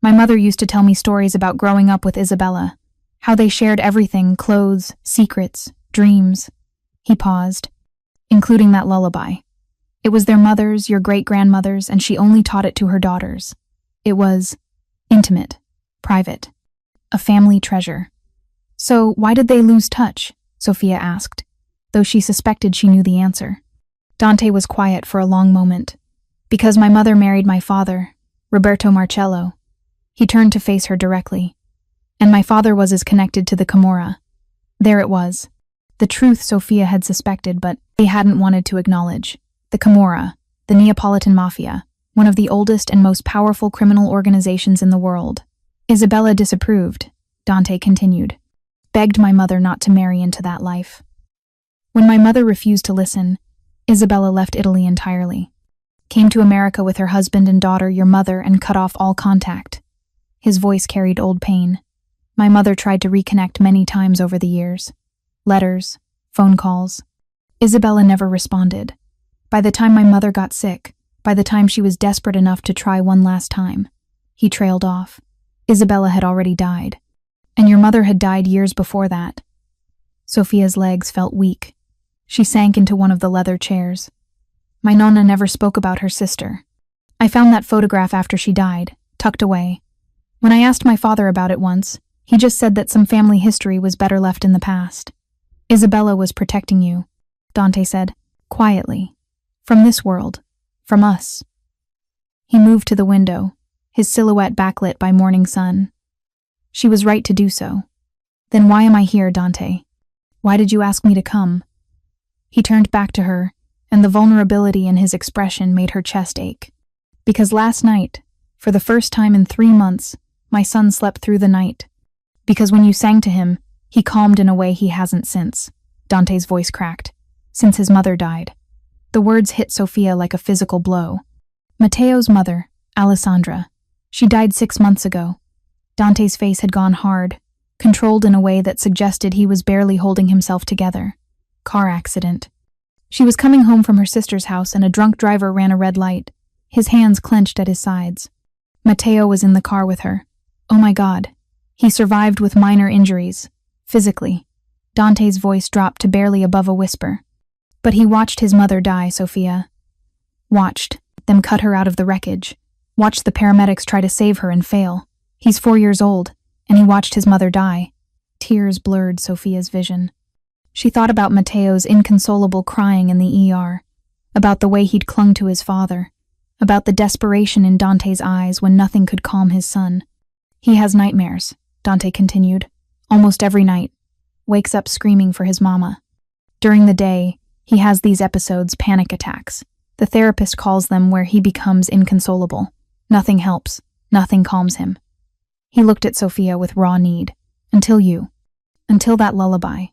My mother used to tell me stories about growing up with Isabella, how they shared everything: clothes, secrets, dreams. He paused, including that lullaby. It was their mothers, your great-grandmothers, and she only taught it to her daughters. It was intimate, private, a family treasure. So why did they lose touch? Sofia asked, though she suspected she knew the answer. Dante was quiet for a long moment. Because my mother married my father, Roberto Marcello. He turned to face her directly. And my father was as connected to the Camorra. There it was. The truth Sofia had suspected, but they hadn't wanted to acknowledge. The Camorra, the Neapolitan Mafia, one of the oldest and most powerful criminal organizations in the world. Isabella disapproved, Dante continued. Begged my mother not to marry into that life. When my mother refused to listen, Isabella left Italy entirely. Came to America with her husband and daughter, your mother, and cut off all contact. His voice carried old pain. My mother tried to reconnect many times over the years. Letters, phone calls. Isabella never responded. By the time my mother got sick, by the time she was desperate enough to try one last time, he trailed off. Isabella had already died. And your mother had died years before that. Sofia's legs felt weak. She sank into one of the leather chairs. My nonna never spoke about her sister. I found that photograph after she died, tucked away. When I asked my father about it once, he just said that some family history was better left in the past. Isabella was protecting you, Dante said, quietly. From this world. From us. He moved to the window, his silhouette backlit by morning sun. She was right to do so. Then why am I here, Dante? Why did you ask me to come? He turned back to her, and the vulnerability in his expression made her chest ache. Because last night, for the first time in 3 months, my son slept through the night. Because when you sang to him, he calmed in a way he hasn't since. Dante's voice cracked. Since his mother died. The words hit Sofia like a physical blow. Matteo's mother, Alessandra. She died 6 months ago. Dante's face had gone hard, controlled in a way that suggested he was barely holding himself together. Car accident. She was coming home from her sister's house and a drunk driver ran a red light, his hands clenched at his sides. Matteo was in the car with her. Oh my God. He survived with minor injuries. Physically. Dante's voice dropped to barely above a whisper. But he watched his mother die, Sofia. Watched them cut her out of the wreckage. Watched the paramedics try to save her and fail. He's 4 years old, and he watched his mother die. Tears blurred Sofia's vision. She thought about Matteo's inconsolable crying in the ER, about the way he'd clung to his father, about the desperation in Dante's eyes when nothing could calm his son. He has nightmares, Dante continued, almost every night. Wakes up screaming for his mama. During the day, he has these episodes, panic attacks. The therapist calls them where he becomes inconsolable. Nothing helps. Nothing calms him. He looked at Sofia with raw need. Until that lullaby.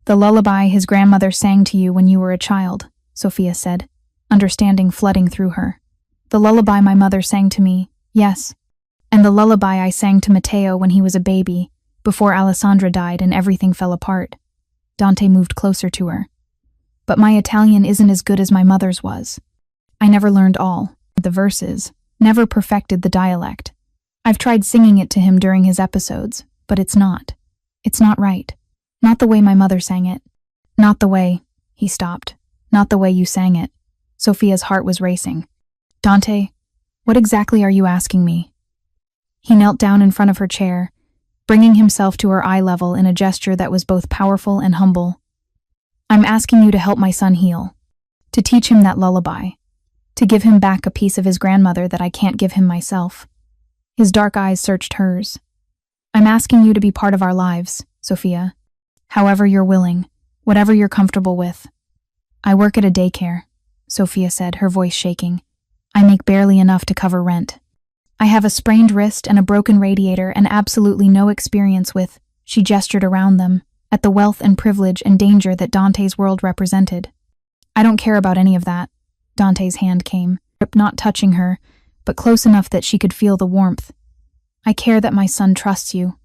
The lullaby his grandmother sang to you when you were a child, Sofia said, understanding flooding through her. The lullaby my mother sang to me, yes. And the lullaby I sang to Matteo when he was a baby, before Alessandra died and everything fell apart. Dante moved closer to her. But my Italian isn't as good as my mother's was. I never learned all the verses, never perfected the dialect. I've tried singing it to him during his episodes, but it's not. It's not right. Not the way my mother sang it. Not the way, he stopped. Not the way you sang it. Sofia's heart was racing. Dante, what exactly are you asking me? He knelt down in front of her chair, bringing himself to her eye level in a gesture that was both powerful and humble. I'm asking you to help my son heal. To teach him that lullaby. To give him back a piece of his grandmother that I can't give him myself. His dark eyes searched hers. I'm asking you to be part of our lives, Sofia. However you're willing, whatever you're comfortable with. I work at a daycare, Sofia said, her voice shaking. I make barely enough to cover rent. I have a sprained wrist and a broken radiator and absolutely no experience with, she gestured around them, at the wealth and privilege and danger that Dante's world represented. I don't care about any of that. Dante's hand came, not touching her, but close enough that she could feel the warmth. I care that my son trusts you.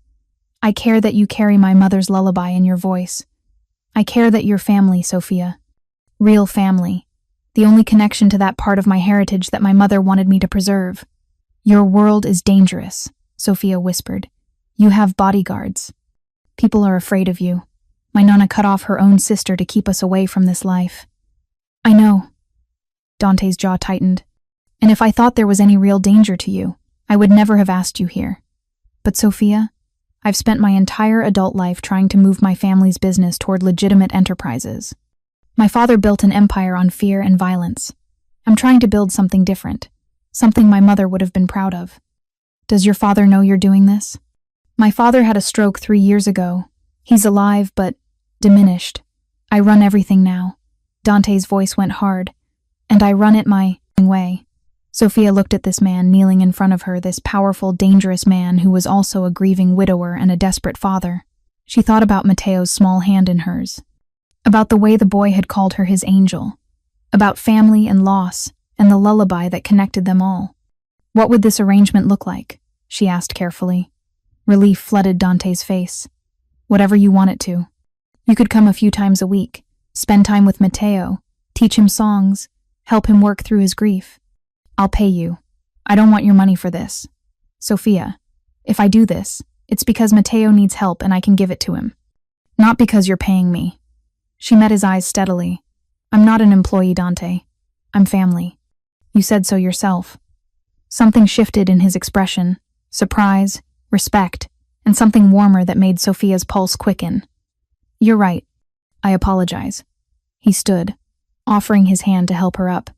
I care that you carry my mother's lullaby in your voice. I care that you're family, Sofia. Real family. The only connection to that part of my heritage that my mother wanted me to preserve. Your world is dangerous, Sofia whispered. You have bodyguards. People are afraid of you. My nonna cut off her own sister to keep us away from this life. I know. Dante's jaw tightened. And if I thought there was any real danger to you, I would never have asked you here. But Sofia, I've spent my entire adult life trying to move my family's business toward legitimate enterprises. My father built an empire on fear and violence. I'm trying to build something different, something my mother would have been proud of. Does your father know you're doing this? My father had a stroke 3 years ago. He's alive, but diminished. I run everything now. Dante's voice went hard. And I run it my way. Sofia looked at this man kneeling in front of her, this powerful, dangerous man who was also a grieving widower and a desperate father. She thought about Matteo's small hand in hers, about the way the boy had called her his angel, about family and loss and the lullaby that connected them all. What would this arrangement look like? She asked carefully. Relief flooded Dante's face. Whatever you want it to. You could come a few times a week, spend time with Matteo, teach him songs, help him work through his grief. I'll pay you. I don't want your money for this. Sofia, if I do this, it's because Matteo needs help and I can give it to him. Not because you're paying me. She met his eyes steadily. I'm not an employee, Dante. I'm family. You said so yourself. Something shifted in his expression, surprise, respect, and something warmer that made Sofia's pulse quicken. You're right. I apologize. He stood, offering his hand to help her up.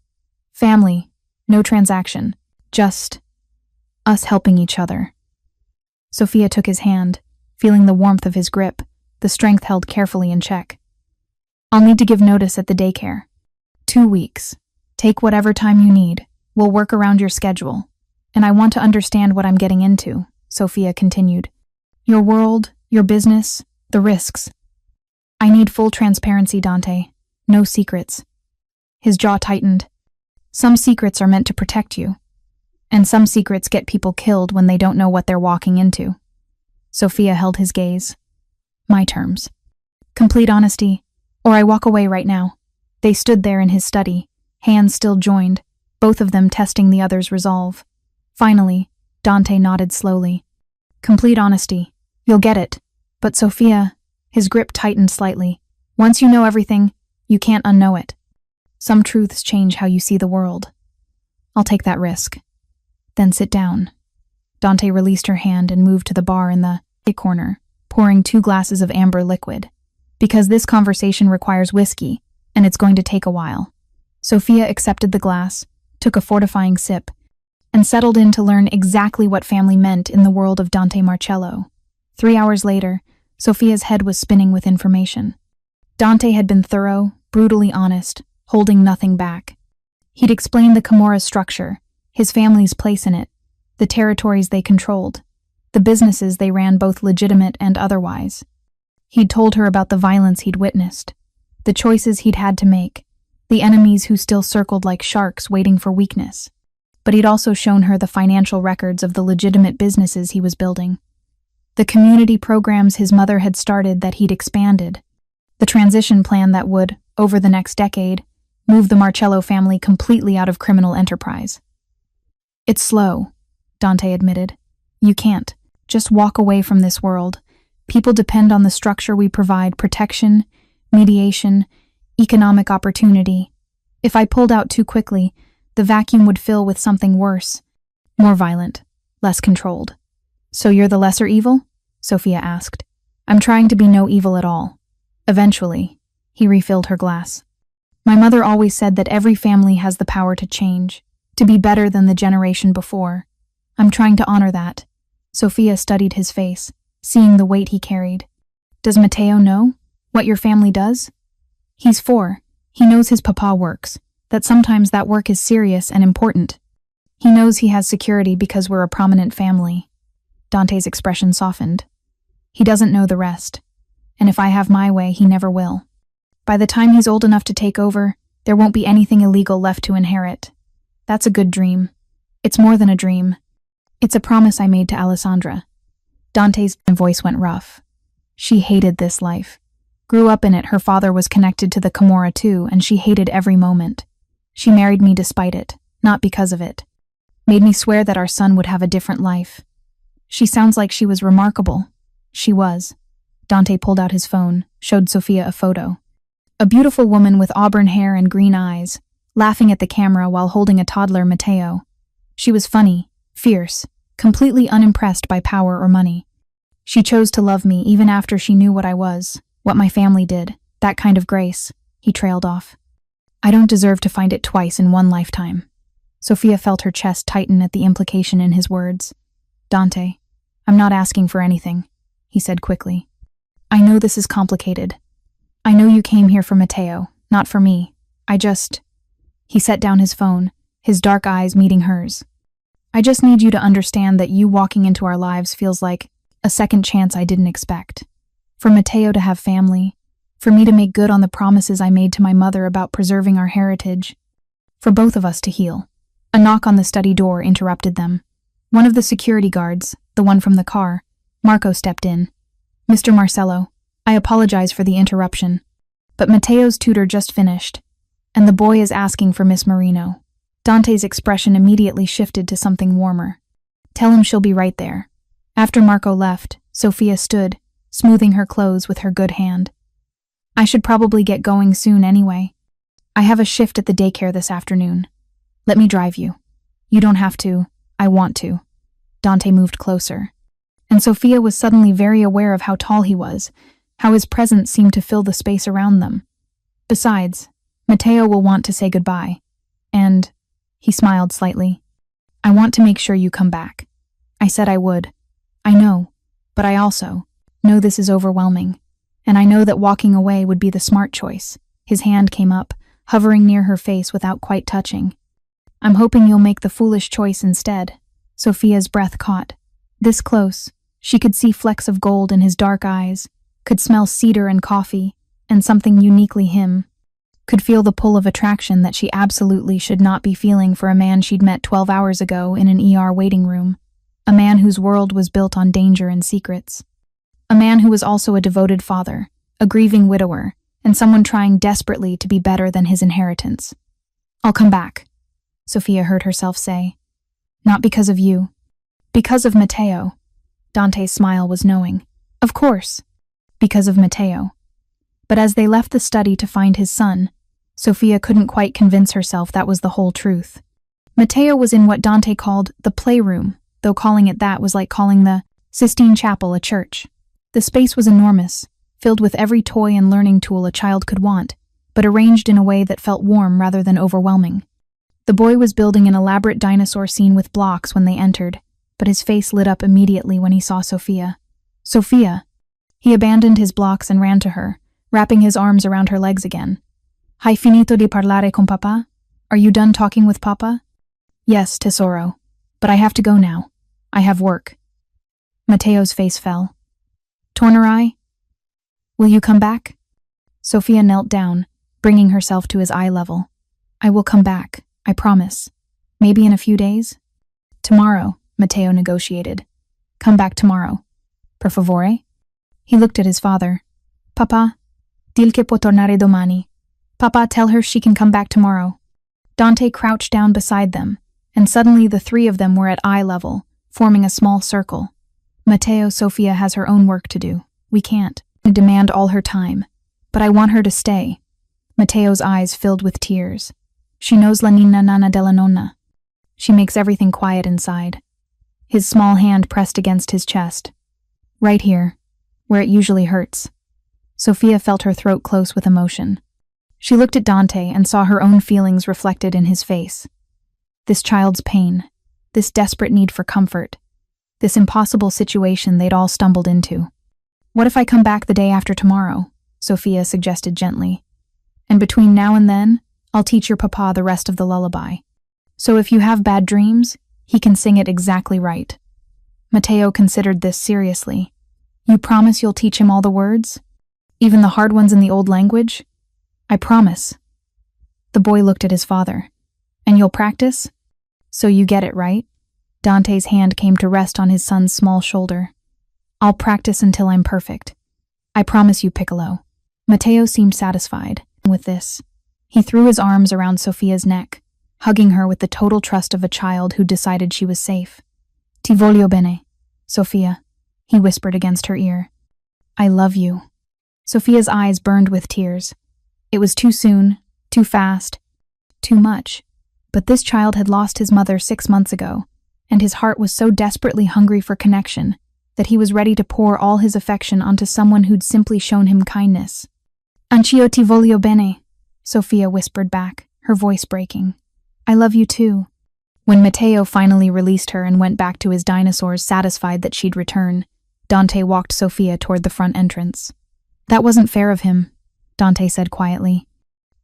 Family, no transaction, just us helping each other. Sofia took his hand, feeling the warmth of his grip, the strength held carefully in check. I'll need to give notice at the daycare. 2 weeks. Take whatever time you need. We'll work around your schedule. And I want to understand what I'm getting into, Sofia continued. Your world, your business, the risks. I need full transparency, Dante. No secrets. His jaw tightened. Some secrets are meant to protect you. And some secrets get people killed when they don't know what they're walking into. Sofia held his gaze. My terms. Complete honesty, or I walk away right now. They stood there in his study, hands still joined, both of them testing the other's resolve. Finally, Dante nodded slowly. Complete honesty. You'll get it. But Sofia, his grip tightened slightly. Once you know everything, you can't unknow it. Some truths change how you see the world. I'll take that risk. Then sit down. Dante released her hand and moved to the bar in the corner, pouring 2 glasses of amber liquid. Because this conversation requires whiskey, and it's going to take a while. Sofia accepted the glass, took a fortifying sip, and settled in to learn exactly what family meant in the world of Dante Marcello. 3 hours later, Sofia's head was spinning with information. Dante had been thorough, brutally honest, holding nothing back. He'd explained the Camorra's structure, his family's place in it, the territories they controlled, the businesses they ran both legitimate and otherwise. He'd told her about the violence he'd witnessed, the choices he'd had to make, the enemies who still circled like sharks waiting for weakness. But he'd also shown her the financial records of the legitimate businesses he was building, the community programs his mother had started that he'd expanded, the transition plan that would, over the next decade, move the Marcello family completely out of criminal enterprise. It's slow, Dante admitted. You can't. Just walk away from this world. People depend on the structure we provide: protection, mediation, economic opportunity. If I pulled out too quickly, the vacuum would fill with something worse, more violent, less controlled. So you're the lesser evil? Sofia asked. I'm trying to be no evil at all. Eventually, he refilled her glass. My mother always said that every family has the power to change, to be better than the generation before. I'm trying to honor that. Sofia studied his face, seeing the weight he carried. Does Matteo know what your family does? He's 4. He knows his papa works, that sometimes that work is serious and important. He knows he has security because we're a prominent family. Dante's expression softened. He doesn't know the rest. And if I have my way, he never will. By the time he's old enough to take over, there won't be anything illegal left to inherit. That's a good dream. It's more than a dream. It's a promise I made to Alessandra. Dante's voice went rough. She hated this life. Grew up in it, her father was connected to the Camorra too, and she hated every moment. She married me despite it, not because of it. Made me swear that our son would have a different life. She sounds like she was remarkable. She was. Dante pulled out his phone, showed Sofia a photo. A beautiful woman with auburn hair and green eyes, laughing at the camera while holding a toddler, Matteo. She was funny, fierce, completely unimpressed by power or money. She chose to love me even after she knew what I was, what my family did, that kind of grace. He trailed off. I don't deserve to find it twice in one lifetime. Sofia felt her chest tighten at the implication in his words. Dante, I'm not asking for anything, he said quickly. I know this is complicated, I know you came here for Matteo, not for me. He set down his phone, his dark eyes meeting hers. I just need you to understand that you walking into our lives feels like a second chance I didn't expect. For Matteo to have family, for me to make good on the promises I made to my mother about preserving our heritage, for both of us to heal. A knock on the study door interrupted them. One of the security guards, the one from the car, Marco, stepped in. Mr. Marcello, I apologize for the interruption, but Matteo's tutor just finished, and the boy is asking for Miss Marino. Dante's expression immediately shifted to something warmer. Tell him she'll be right there. After Marco left, Sofia stood, smoothing her clothes with her good hand. I should probably get going soon anyway. I have a shift at the daycare this afternoon. Let me drive you. You don't have to. I want to. Dante moved closer, and Sofia was suddenly very aware of how tall he was, how his presence seemed to fill the space around them. Besides, Matteo will want to say goodbye, and he smiled slightly. I want to make sure you come back. I said I would. I know, but I also know this is overwhelming, and I know that walking away would be the smart choice. His hand came up, hovering near her face without quite touching. I'm hoping you'll make the foolish choice instead. Sofia's breath caught. This close, she could see flecks of gold in his dark eyes, could smell cedar and coffee, and something uniquely him. Could feel the pull of attraction that she absolutely should not be feeling for a man she'd met 12 hours ago in an ER waiting room. A man whose world was built on danger and secrets. A man who was also a devoted father, a grieving widower, and someone trying desperately to be better than his inheritance. I'll come back, Sofia heard herself say. Not because of you. Because of Matteo. Dante's smile was knowing. Of course. Because of Matteo. But as they left the study to find his son, Sofia couldn't quite convince herself that was the whole truth. Matteo was in what Dante called the playroom, though calling it that was like calling the Sistine Chapel a church. The space was enormous, filled with every toy and learning tool a child could want, but arranged in a way that felt warm rather than overwhelming. The boy was building an elaborate dinosaur scene with blocks when they entered, but his face lit up immediately when he saw Sofia. Sofia! He abandoned his blocks and ran to her, wrapping his arms around her legs again. Hai finito di parlare con papà? Are you done talking with Papa? Yes, tesoro. But I have to go now. I have work. Matteo's face fell. Tornerai? Will you come back? Sofia knelt down, bringing herself to his eye level. I will come back, I promise. Maybe in a few days? Tomorrow, Matteo negotiated. Come back tomorrow. Per favore? He looked at his father. Papa, dil che può tornare domani. Papa, tell her she can come back tomorrow. Dante crouched down beside them, and suddenly the three of them were at eye level, forming a small circle. Matteo, Sofia has her own work to do. We can't demand all her time, but I want her to stay. Matteo's eyes filled with tears. She knows la ninna nana della nonna. She makes everything quiet inside. His small hand pressed against his chest. Right here, where it usually hurts. Sofia felt her throat close with emotion. She looked at Dante and saw her own feelings reflected in his face. This child's pain, this desperate need for comfort, this impossible situation they'd all stumbled into. What if I come back the day after tomorrow? Sofia suggested gently. And between now and then, I'll teach your papa the rest of the lullaby. So if you have bad dreams, he can sing it exactly right. Matteo considered this seriously. You promise you'll teach him all the words? Even the hard ones in the old language? I promise. The boy looked at his father. And you'll practice? So you get it, right? Dante's hand came to rest on his son's small shoulder. I'll practice until I'm perfect. I promise you, Piccolo. Matteo seemed satisfied with this. He threw his arms around Sofia's neck, hugging her with the total trust of a child who decided she was safe. Ti voglio bene, Sofia, he whispered against her ear. I love you. Sofia's eyes burned with tears. It was too soon, too fast, too much. But this child had lost his mother 6 months ago, and his heart was so desperately hungry for connection that he was ready to pour all his affection onto someone who'd simply shown him kindness. Anch'io ti voglio bene, Sofia whispered back, her voice breaking. I love you too. When Matteo finally released her and went back to his dinosaurs satisfied that she'd return, Dante walked Sofia toward the front entrance. That wasn't fair of him. Dante said quietly.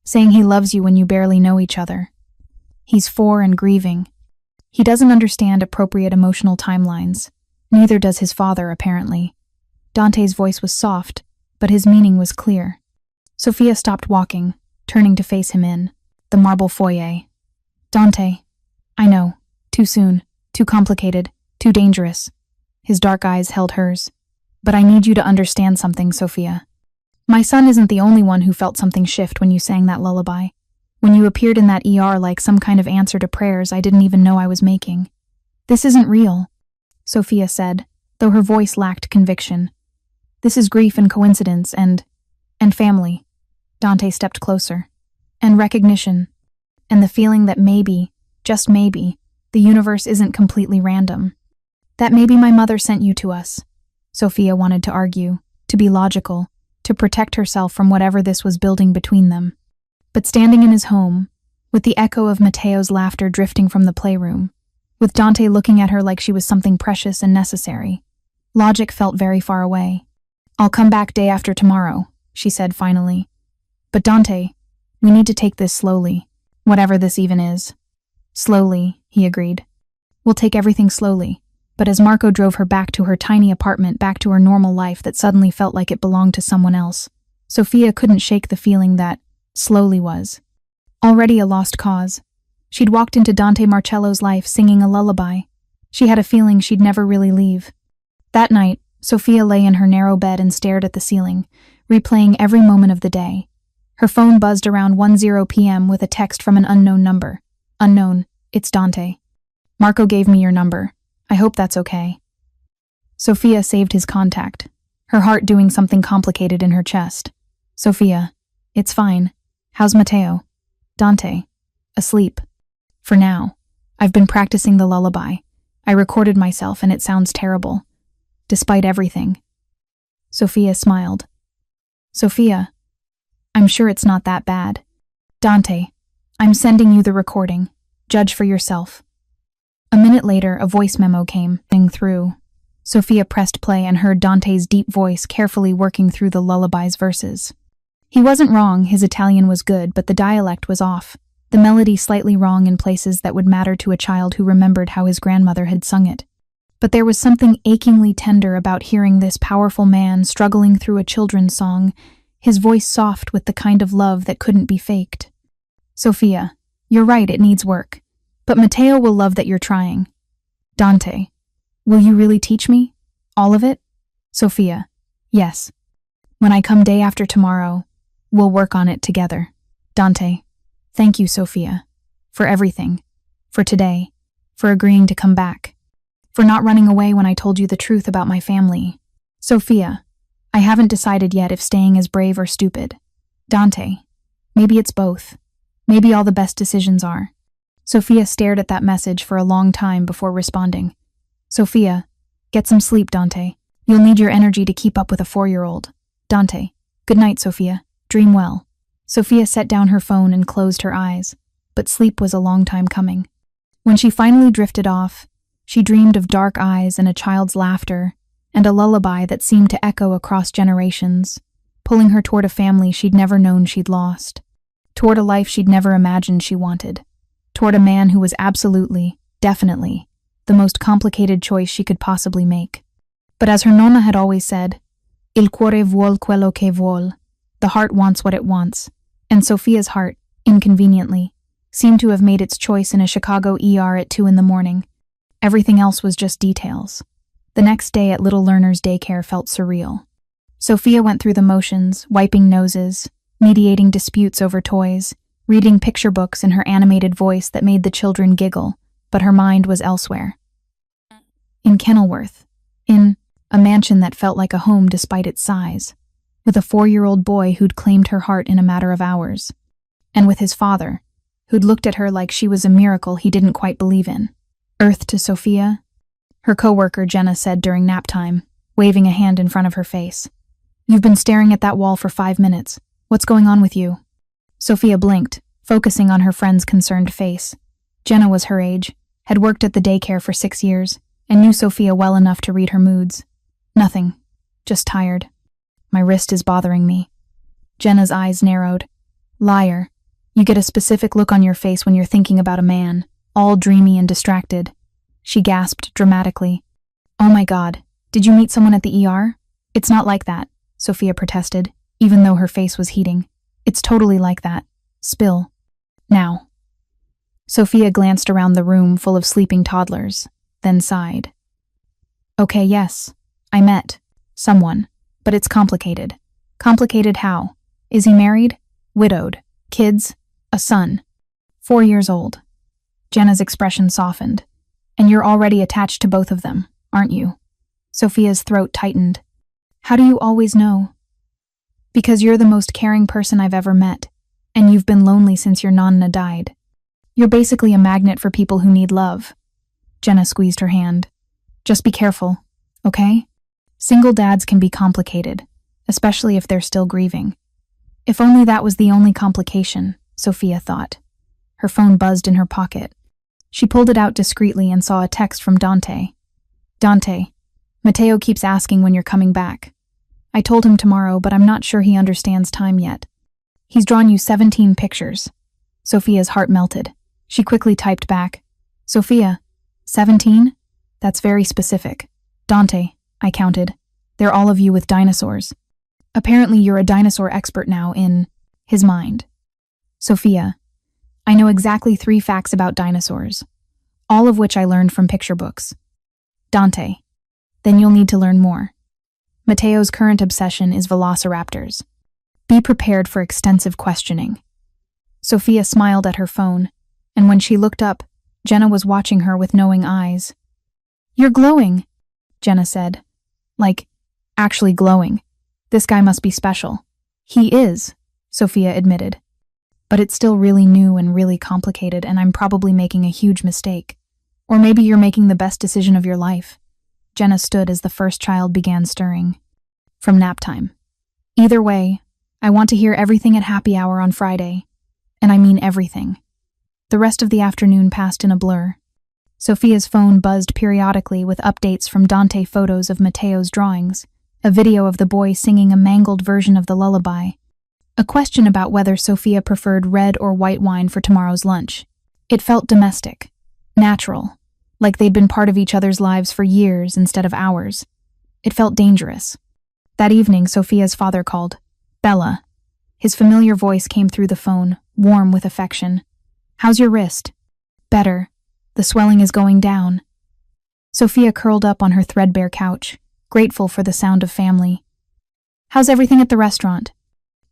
Saying he loves you when you barely know each other. He's 4 and grieving. He doesn't understand appropriate emotional timelines. Neither does his father, apparently. Dante's voice was soft, but his meaning was clear. Sofia stopped walking, turning to face him in the marble foyer. Dante, I know, too soon, too complicated, too dangerous. His dark eyes held hers. But I need you to understand something, Sofia. My son isn't the only one who felt something shift when you sang that lullaby. When you appeared in that ER like some kind of answer to prayers I didn't even know I was making. This isn't real, Sofia said, though her voice lacked conviction. This is grief and coincidence and family. Dante stepped closer. And recognition. And the feeling that maybe, just maybe, the universe isn't completely random. That maybe my mother sent you to us. Sofia wanted to argue, to be logical, to protect herself from whatever this was building between them. But standing in his home, with the echo of Matteo's laughter drifting from the playroom, with Dante looking at her like she was something precious and necessary, logic felt very far away. I'll come back day after tomorrow, she said finally. But Dante, we need to take this slowly, whatever this even is. Slowly, he agreed. We'll take everything slowly. But as Marco drove her back to her tiny apartment, back to her normal life that suddenly felt like it belonged to someone else, Sofia couldn't shake the feeling that slowly was already a lost cause. She'd walked into Dante Marcello's life singing a lullaby. She had a feeling she'd never really leave. That night, Sofia lay in her narrow bed and stared at the ceiling, replaying every moment of the day. Her phone buzzed around 1:00 p.m. with a text from an unknown number. Unknown, it's Dante. Marco gave me your number. I hope that's okay. Sofia saved his contact, her heart doing something complicated in her chest. Sofia, it's fine. How's Matteo? Dante, asleep. For now. I've been practicing the lullaby. I recorded myself and it sounds terrible. Despite everything. Sofia smiled. Sofia, I'm sure it's not that bad. Dante, I'm sending you the recording. Judge for yourself. A minute later, a voice memo came through. Sofia pressed play and heard Dante's deep voice carefully working through the lullaby's verses. He wasn't wrong, his Italian was good, but the dialect was off, the melody slightly wrong in places that would matter to a child who remembered how his grandmother had sung it. But there was something achingly tender about hearing this powerful man struggling through a children's song, his voice soft with the kind of love that couldn't be faked. Sofia, you're right, it needs work. But Matteo will love that you're trying. Dante, will you really teach me? All of it? Sofia, yes. When I come day after tomorrow, we'll work on it together. Dante, thank you, Sofia. For everything. For today. For agreeing to come back. For not running away when I told you the truth about my family. Sofia, I haven't decided yet if staying is brave or stupid. Dante, maybe it's both. Maybe all the best decisions are. Sofia stared at that message for a long time before responding. Sofia, get some sleep, Dante. You'll need your energy to keep up with a 4-year-old. Dante, good night, Sofia. Dream well. Sofia set down her phone and closed her eyes, but sleep was a long time coming. When she finally drifted off, she dreamed of dark eyes and a child's laughter, and a lullaby that seemed to echo across generations, pulling her toward a family she'd never known she'd lost, toward a life she'd never imagined she wanted. Toward a man who was absolutely, definitely, the most complicated choice she could possibly make. But as her nonna had always said, Il cuore vuol quello che vuol, the heart wants what it wants, and Sofia's heart, inconveniently, seemed to have made its choice in a Chicago ER at 2 a.m. Everything else was just details. The next day at Little Learner's daycare felt surreal. Sofia went through the motions, wiping noses, mediating disputes over toys, reading picture books in her animated voice that made the children giggle, but her mind was elsewhere. In Kenilworth, in a mansion that felt like a home despite its size, with a 4-year-old boy who'd claimed her heart in a matter of hours, and with his father, who'd looked at her like she was a miracle he didn't quite believe in. Earth to Sofia? Her co-worker Jenna said during nap time, waving a hand in front of her face. You've been staring at that wall for 5 minutes. What's going on with you? Sofia blinked, focusing on her friend's concerned face. Jenna was her age, had worked at the daycare for 6 years, and knew Sofia well enough to read her moods. Nothing. Just tired. My wrist is bothering me. Jenna's eyes narrowed. Liar. You get a specific look on your face when you're thinking about a man, all dreamy and distracted. She gasped dramatically. Oh my God, did you meet someone at the ER? It's not like that, Sofia protested, even though her face was heating. It's totally like that. Spill. Now. Sofia glanced around the room full of sleeping toddlers, then sighed. Okay, yes, I met someone, but it's complicated. Complicated how? Is he married? Widowed? Kids? A son? 4 years old. Jenna's expression softened. And you're already attached to both of them, aren't you? Sofia's throat tightened. How do you always know? Because you're the most caring person I've ever met, and you've been lonely since your nonna died. You're basically a magnet for people who need love. Jenna squeezed her hand. Just be careful, okay? Single dads can be complicated, especially if they're still grieving. If only that was the only complication, Sofia thought. Her phone buzzed in her pocket. She pulled it out discreetly and saw a text from Dante. Dante, Matteo keeps asking when you're coming back. I told him tomorrow, but I'm not sure he understands time yet. He's drawn you 17 pictures. Sofia's heart melted. She quickly typed back. Sofia, 17? That's very specific. Dante, I counted. They're all of you with dinosaurs. Apparently you're a dinosaur expert now in his mind. Sofia, I know exactly 3 facts about dinosaurs, all of which I learned from picture books. Dante, then you'll need to learn more. Matteo's current obsession is velociraptors. Be prepared for extensive questioning. Sofia smiled at her phone, and when she looked up, Jenna was watching her with knowing eyes. You're glowing, Jenna said. Like, actually glowing. This guy must be special. He is, Sofia admitted. But it's still really new and really complicated, and I'm probably making a huge mistake. Or maybe you're making the best decision of your life. Jenna stood as the first child began stirring. From nap time. Either way, I want to hear everything at happy hour on Friday. And I mean everything. The rest of the afternoon passed in a blur. Sofia's phone buzzed periodically with updates from Dante, photos of Matteo's drawings, a video of the boy singing a mangled version of the Lullaby, a question about whether Sofia preferred red or white wine for tomorrow's lunch. It felt domestic, natural, like they'd been part of each other's lives for years instead of hours. It felt dangerous. That evening, Sofia's father called. Bella. His familiar voice came through the phone, warm with affection. How's your wrist? Better. The swelling is going down. Sofia curled up on her threadbare couch, grateful for the sound of family. How's everything at the restaurant?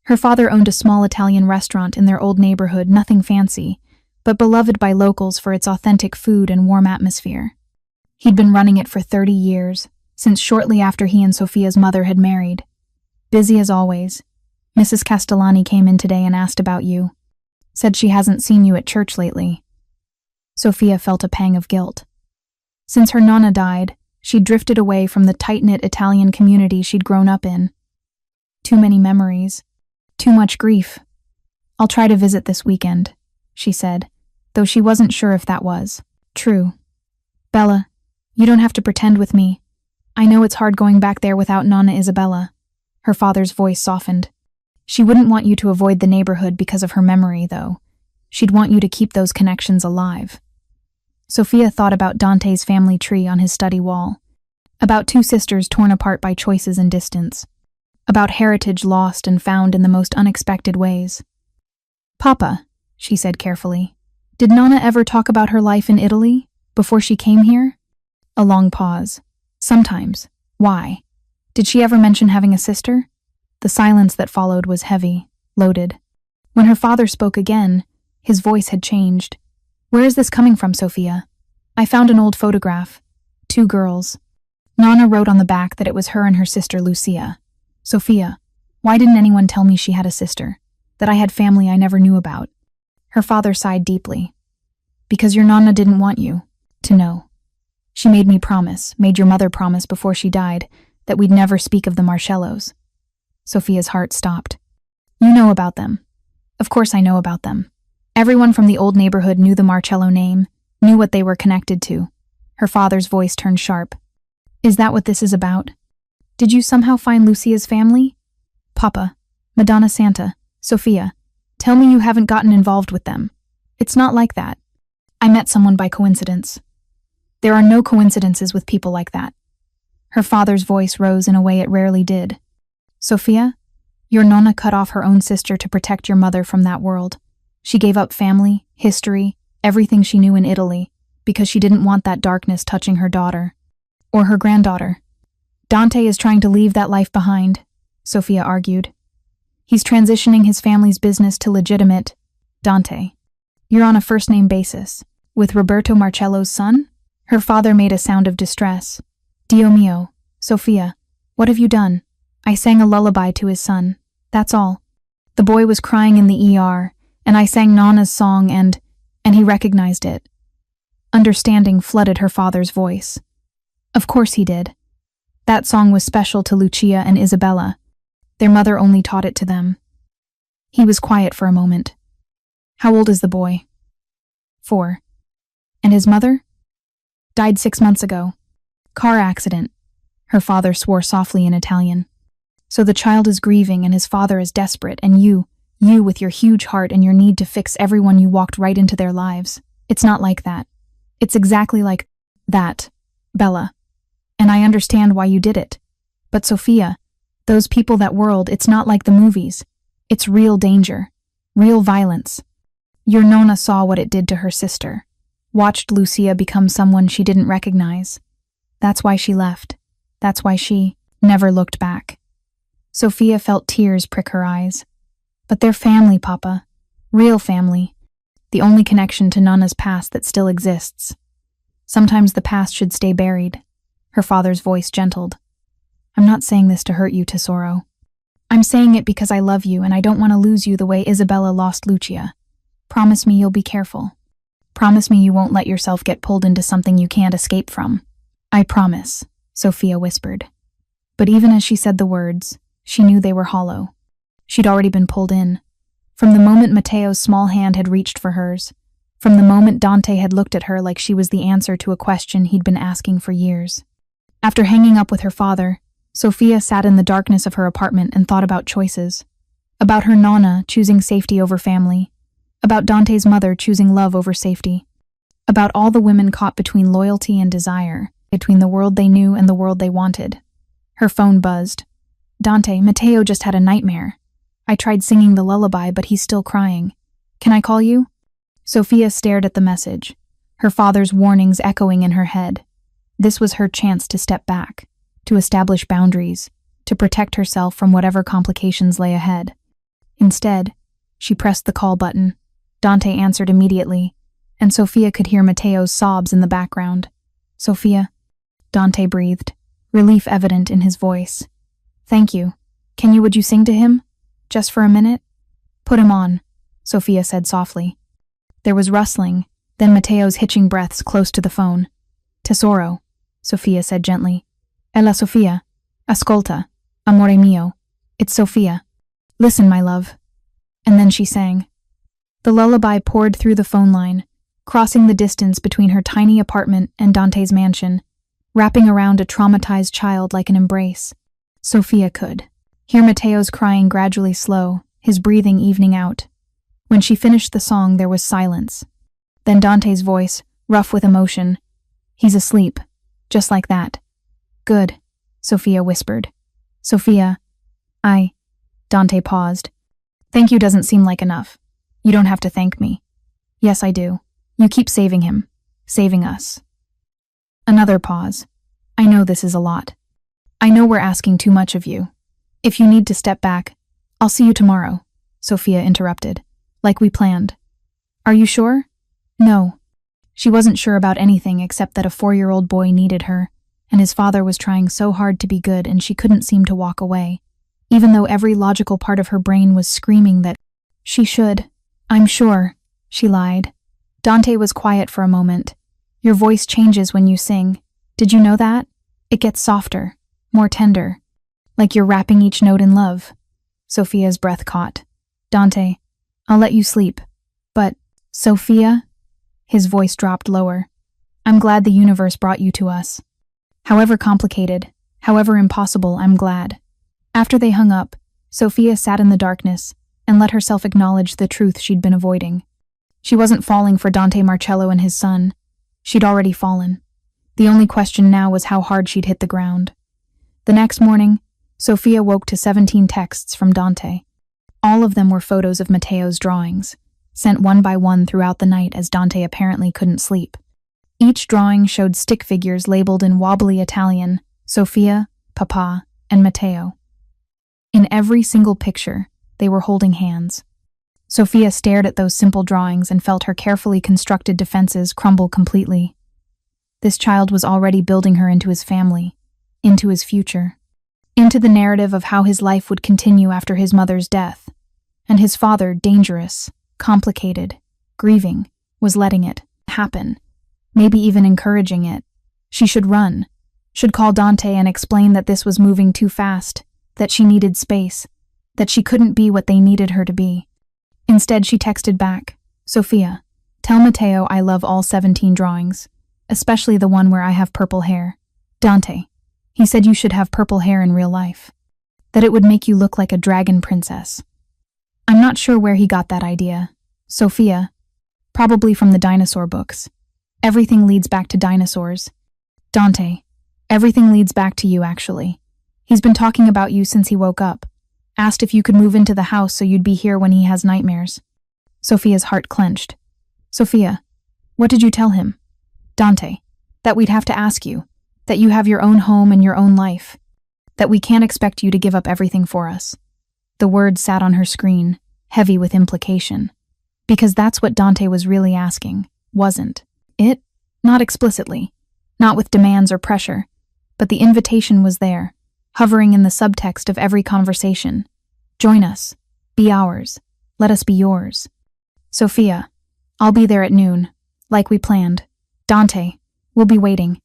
Her father owned a small Italian restaurant in their old neighborhood, nothing fancy, but beloved by locals for its authentic food and warm atmosphere. He'd been running it for 30 years, since shortly after he and Sofia's mother had married. Busy as always. Mrs. Castellani came in today and asked about you. Said she hasn't seen you at church lately. Sofia felt a pang of guilt. Since her nonna died, she'd drifted away from the tight-knit Italian community she'd grown up in. Too many memories. Too much grief. I'll try to visit this weekend, she said, though she wasn't sure if that was true. Bella, you don't have to pretend with me. I know it's hard going back there without Nonna Isabella. Her father's voice softened. She wouldn't want you to avoid the neighborhood because of her memory, though. She'd want you to keep those connections alive. Sofia thought about Dante's family tree on his study wall, about 2 sisters torn apart by choices and distance, about heritage lost and found in the most unexpected ways. Papa, she said carefully, did Nonna ever talk about her life in Italy, before she came here? A long pause. Sometimes. Why? Did she ever mention having a sister? The silence that followed was heavy, loaded. When her father spoke again, his voice had changed. Where is this coming from, Sofia? I found an old photograph. 2 girls. Nonna wrote on the back that it was her and her sister Lucia. Sofia, why didn't anyone tell me she had a sister? That I had family I never knew about? Her father sighed deeply. Because your Nonna didn't want you to know. She made me promise, made your mother promise before she died, that we'd never speak of the Marcellos. Sofia's heart stopped. You know about them. Of course I know about them. Everyone from the old neighborhood knew the Marcello name, knew what they were connected to. Her father's voice turned sharp. Is that what this is about? Did you somehow find Lucia's family? Papa, Madonna Santa, Sofia, tell me you haven't gotten involved with them. It's not like that. I met someone by coincidence. There are no coincidences with people like that. Her father's voice rose in a way it rarely did. Sofia, your nonna cut off her own sister to protect your mother from that world. She gave up family, history, everything she knew in Italy, because she didn't want that darkness touching her daughter. Or her granddaughter. Dante is trying to leave that life behind, Sofia argued. He's transitioning his family's business to legitimate. Dante, you're on a first-name basis. With Roberto Marcello's son? Her father made a sound of distress. Dio mio, Sofia, what have you done? I sang a lullaby to his son. That's all. The boy was crying in the ER, and I sang Nonna's song and he recognized it. Understanding flooded her father's voice. Of course he did. That song was special to Lucia and Isabella. Their mother only taught it to them. He was quiet for a moment. How old is the boy? 4. And his mother? Died 6 months ago. Car accident. Her father swore softly in Italian. So the child is grieving and his father is desperate, and you with your huge heart and your need to fix everyone, you walked right into their lives. It's not like that. It's exactly like that, Bella. And I understand why you did it. But Sofia, those people, that world, it's not like the movies. It's real danger. Real violence. Your nonna saw what it did to her sister. Watched Lucia become someone she didn't recognize. That's why she left. That's why she never looked back. Sofia felt tears prick her eyes. But they're family, Papa. Real family. The only connection to Nonna's past that still exists. Sometimes the past should stay buried. Her father's voice gentled. I'm not saying this to hurt you, Tesoro. I'm saying it because I love you and I don't want to lose you the way Isabella lost Lucia. Promise me you'll be careful. Promise me you won't let yourself get pulled into something you can't escape from. I promise, Sofia whispered. But even as she said the words, she knew they were hollow. She'd already been pulled in. From the moment Matteo's small hand had reached for hers, from the moment Dante had looked at her like she was the answer to a question he'd been asking for years. After hanging up with her father, Sofia sat in the darkness of her apartment and thought about choices. About her nonna choosing safety over family. About Dante's mother choosing love over safety. About all the women caught between loyalty and desire, between the world they knew and the world they wanted. Her phone buzzed. Dante, Matteo just had a nightmare. I tried singing the lullaby, but he's still crying. Can I call you? Sofia stared at the message, her father's warnings echoing in her head. This was her chance to step back, to establish boundaries, to protect herself from whatever complications lay ahead. Instead, she pressed the call button. Dante answered immediately, and Sofia could hear Matteo's sobs in the background. Sofia, Dante breathed, relief evident in his voice. Thank you. Would you sing to him? Just for a minute? Put him on, Sofia said softly. There was rustling, then Matteo's hitching breaths close to the phone. Tesoro, Sofia said gently. Ella Sofia. Ascolta, amore mio. It's Sofia. Listen, my love. And then she sang. The lullaby poured through the phone line, crossing the distance between her tiny apartment and Dante's mansion, wrapping around a traumatized child like an embrace. Sofia could hear Matteo's crying gradually slow, his breathing evening out. When she finished the song, there was silence. Then Dante's voice, rough with emotion. He's asleep, just like that. Good, Sofia whispered. Sofia, Dante paused. Thank you doesn't seem like enough. You don't have to thank me. Yes, I do. You keep saving him, saving us. Another pause. I know this is a lot. I know we're asking too much of you. If you need to step back, I'll see you tomorrow, Sofia interrupted, like we planned. Are you sure? No. She wasn't sure about anything except that a 4-year-old boy needed her, and his father was trying so hard to be good, and she couldn't seem to walk away, even though every logical part of her brain was screaming that she should. I'm sure, she lied. Dante was quiet for a moment. Your voice changes when you sing. Did you know that? It gets softer, more tender, like you're wrapping each note in love. Sofia's breath caught. Dante, I'll let you sleep. But, Sofia? His voice dropped lower. I'm glad the universe brought you to us. However complicated, however impossible, I'm glad. After they hung up, Sofia sat in the darkness and let herself acknowledge the truth she'd been avoiding. She wasn't falling for Dante Marcello and his son. She'd already fallen. The only question now was how hard she'd hit the ground. The next morning, Sofia woke to 17 texts from Dante. All of them were photos of Matteo's drawings, sent one by one throughout the night as Dante apparently couldn't sleep. Each drawing showed stick figures labeled in wobbly Italian, Sofia, Papa, and Matteo. In every single picture, they were holding hands. Sofia stared at those simple drawings and felt her carefully constructed defenses crumble completely. This child was already building her into his family, into his future, into the narrative of how his life would continue after his mother's death. And his father, dangerous, complicated, grieving, was letting it happen, maybe even encouraging it. She should run, should call Dante and explain that this was moving too fast, that she needed space, that she couldn't be what they needed her to be. Instead, she texted back, Sofia, tell Matteo I love all 17 drawings, especially the one where I have purple hair. Dante, he said you should have purple hair in real life, that it would make you look like a dragon princess. I'm not sure where he got that idea. Sofia, probably from the dinosaur books. Everything leads back to dinosaurs. Dante, everything leads back to you actually. He's been talking about you since he woke up. Asked if you could move into the house so you'd be here when he has nightmares. Sofia's heart clenched. Sofia, what did you tell him? Dante, that we'd have to ask you, that you have your own home and your own life, that we can't expect you to give up everything for us. The words sat on her screen, heavy with implication. Because that's what Dante was really asking, wasn't it? Not explicitly, not with demands or pressure, but the invitation was there, hovering in the subtext of every conversation. Join us. Be ours. Let us be yours. Sofia, I'll be there at noon, like we planned. Dante, we'll be waiting.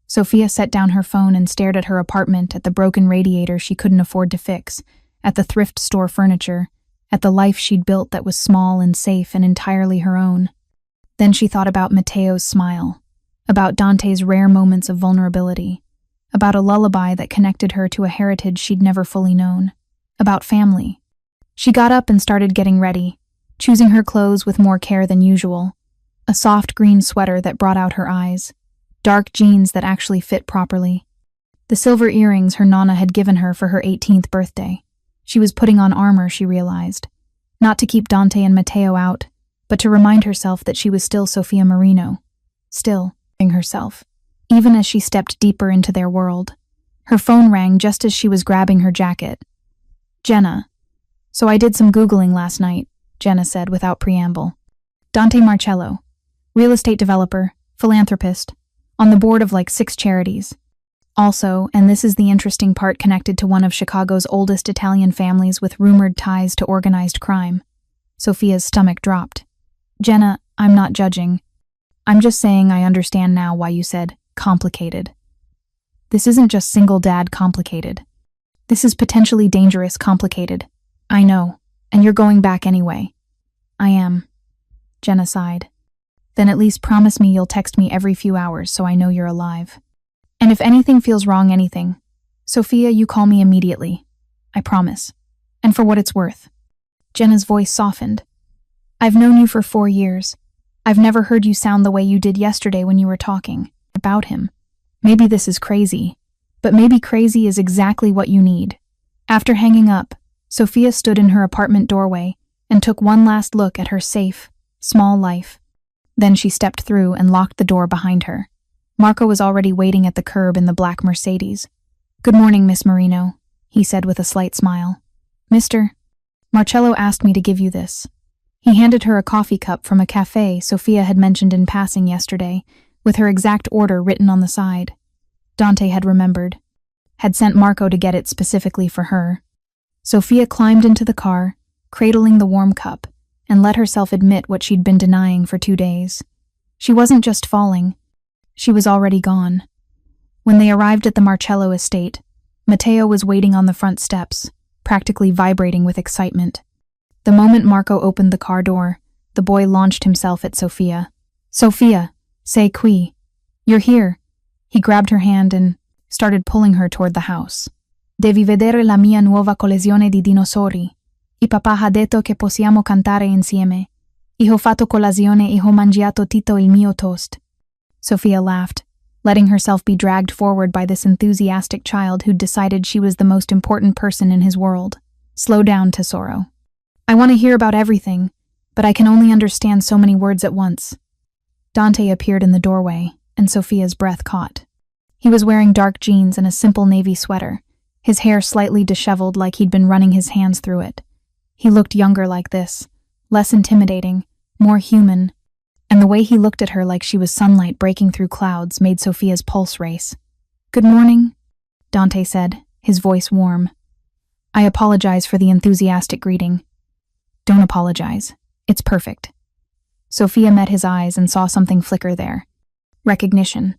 Sofia set down her phone and stared at her apartment, at the broken radiator she couldn't afford to fix, at the thrift store furniture, at the life she'd built that was small and safe and entirely her own. Then she thought about Matteo's smile, about Dante's rare moments of vulnerability, about a lullaby that connected her to a heritage she'd never fully known, about family. She got up and started getting ready, choosing her clothes with more care than usual. A soft green sweater that brought out her eyes, dark jeans that actually fit properly, the silver earrings her nonna had given her for her 18th birthday. She was putting on armor, she realized, not to keep Dante and Matteo out, but to remind herself that she was still Sofia Marino, still herself, even as she stepped deeper into their world. Her phone rang just as she was grabbing her jacket. Jenna. So I did some Googling last night, Jenna said without preamble. Dante Marcello, real estate developer, philanthropist, on the board of like 6 charities. Also, and this is the interesting part, connected to one of Chicago's oldest Italian families with rumored ties to organized crime. Sofia's stomach dropped. Jenna, I'm not judging. I'm just saying I understand now why you said complicated. This isn't just single dad complicated. This is potentially dangerous complicated. I know, and you're going back anyway. I am. Jenna sighed. Then at least promise me you'll text me every few hours so I know you're alive. And if anything feels wrong, anything, Sofia, you call me immediately. I promise. And for what it's worth. Jenna's voice softened. I've known you for 4 years. I've never heard you sound the way you did yesterday when you were talking about him. Maybe this is crazy, but maybe crazy is exactly what you need. After hanging up, Sofia stood in her apartment doorway and took one last look at her safe, small life. Then she stepped through and locked the door behind her. Marco was already waiting at the curb in the black Mercedes. Good morning, Miss Marino, he said with a slight smile. Mr. Marcello asked me to give you this. He handed her a coffee cup from a cafe Sofia had mentioned in passing yesterday, with her exact order written on the side. Dante had remembered, had sent Marco to get it specifically for her. Sofia climbed into the car, cradling the warm cup, and let herself admit what she'd been denying for 2 days. She wasn't just falling. She was already gone. When they arrived at the Marcello estate, Matteo was waiting on the front steps, practically vibrating with excitement. The moment Marco opened the car door, the boy launched himself at Sofia. Sofia, sei qui. You're here. He grabbed her hand and started pulling her toward the house. Devi vedere la mia nuova collezione di dinosauri. I papà ha detto che possiamo cantare insieme. I ho fatto colazione e ho mangiato tutto il mio toast. Sofia laughed, letting herself be dragged forward by this enthusiastic child who'd decided she was the most important person in his world. Slow down, tesoro. I want to hear about everything, but I can only understand so many words at once. Dante appeared in the doorway, and Sofia's breath caught. He was wearing dark jeans and a simple navy sweater, his hair slightly disheveled like he'd been running his hands through it. He looked younger like this, less intimidating, more human, and the way he looked at her like she was sunlight breaking through clouds made Sofia's pulse race. "Good morning," Dante said, his voice warm. "I apologize for the enthusiastic greeting." "Don't apologize. It's perfect." Sofia met his eyes and saw something flicker there. Recognition.